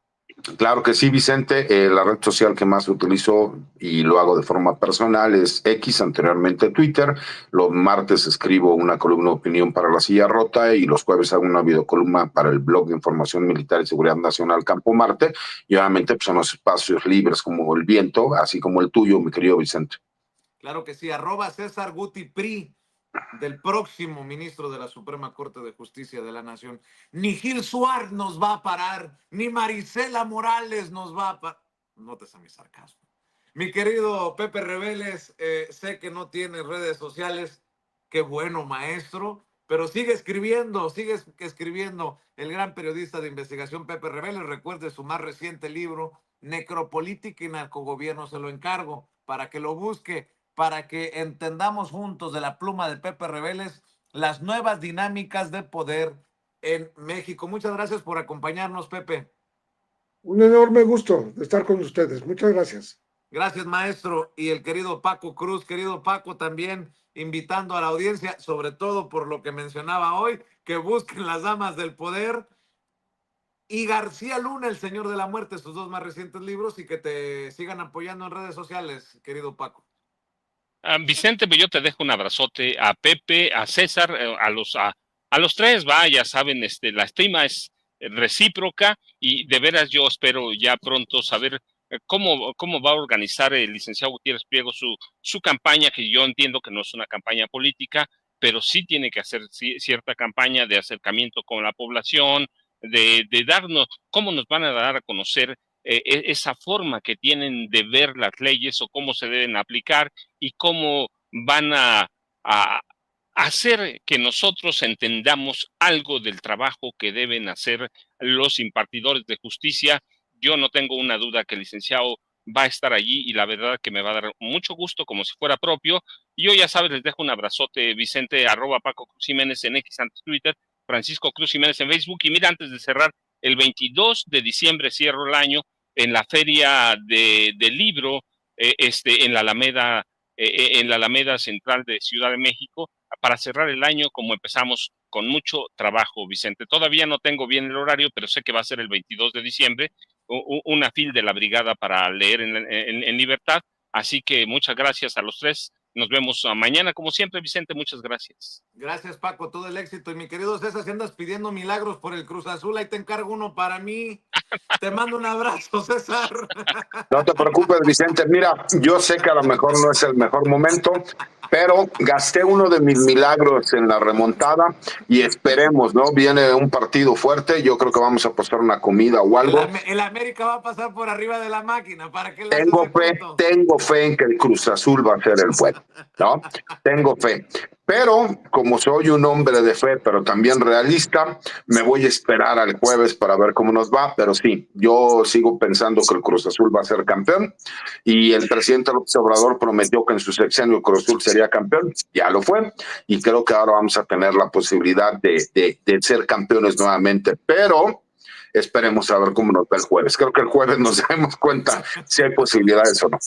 F: Claro que sí, Vicente. La red social que más utilizo y lo hago de forma personal es X, anteriormente Twitter. Los martes escribo una columna de opinión para La Silla Rota y los jueves hago una videocolumna para el blog de información militar y seguridad nacional Campo Marte. Y obviamente pues, son los espacios libres como el viento, así como el tuyo, mi querido Vicente.
A: Claro que sí, @César Guti Pri, del próximo ministro de la Suprema Corte de Justicia de la Nación. Ni Gil Suárez nos va a parar, ni Marisela Morales nos va a parar. Notes a mi sarcasmo. Mi querido Pepe Rebeles, sé que no tienes redes sociales, qué bueno, maestro, pero sigue escribiendo. El gran periodista de investigación Pepe Rebeles, recuerde su más reciente libro, Necropolítica y Narcogobierno, se lo encargo para que lo busque, para que entendamos juntos de la pluma de Pepe Rebeles las nuevas dinámicas de poder en México. Muchas gracias por acompañarnos, Pepe.
D: Un enorme gusto de estar con ustedes. Muchas gracias.
A: Gracias, maestro. Y el querido Paco Cruz, querido Paco, también invitando a la audiencia, sobre todo por lo que mencionaba hoy, que busquen las damas del poder y García Luna, el Señor de la Muerte, sus dos más recientes libros, y que te sigan apoyando en redes sociales, querido Paco.
E: Vicente, pues yo te dejo un abrazote a Pepe, a César, a los tres, ya saben, la estima es recíproca y de veras yo espero ya pronto saber cómo va a organizar el licenciado Gutiérrez Priego su campaña, que yo entiendo que no es una campaña política, pero sí tiene que hacer cierta campaña de acercamiento con la población, de darnos, cómo nos van a dar a conocer esa forma que tienen de ver las leyes o cómo se deben aplicar y cómo van a hacer que nosotros entendamos algo del trabajo que deben hacer los impartidores de justicia. Yo no tengo una duda que el licenciado va a estar allí y la verdad que me va a dar mucho gusto como si fuera propio. Y yo ya sabes, les dejo un abrazote, Vicente, @Paco Cruz Jiménez en X antes Twitter, Francisco Cruz Jiménez en Facebook. Y mira, antes de cerrar, el 22 de diciembre cierro el año en la feria del libro, en la Alameda Central de Ciudad de México, para cerrar el año como empezamos, con mucho trabajo, Vicente. Todavía no tengo bien el horario, pero sé que va a ser el 22 de diciembre, una fil de la brigada para leer en libertad. Así que muchas gracias a los tres. Nos vemos mañana, como siempre, Vicente. Muchas gracias.
A: Gracias, Paco. Todo el éxito. Y mi querido César, si andas pidiendo milagros por el Cruz Azul, ahí te encargo uno para mí. Te mando un abrazo, César.
F: No te preocupes, Vicente. Mira, yo sé que a lo mejor no es el mejor momento, pero gasté uno de mis milagros en la remontada y esperemos, ¿no? Viene un partido fuerte. Yo creo que vamos a pasar una comida o algo.
A: El América va a pasar por arriba de la máquina. ¿Para qué le
F: Tengo fe en que el Cruz Azul va a ser el bueno, ¿no? Tengo fe. Pero como soy un hombre de fe, pero también realista, me voy a esperar al jueves para ver cómo nos va. Pero sí, yo sigo pensando que el Cruz Azul va a ser campeón y el presidente López Obrador prometió que en su sexenio el Cruz Azul sería campeón. Ya lo fue y creo que ahora vamos a tener la posibilidad de ser campeones nuevamente. Pero esperemos a ver cómo nos va el jueves. Creo que el jueves nos daremos cuenta si hay posibilidades o no.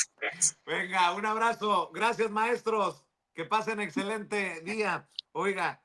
A: Venga, un abrazo. Gracias, maestros. Que pasen excelente día. Oiga,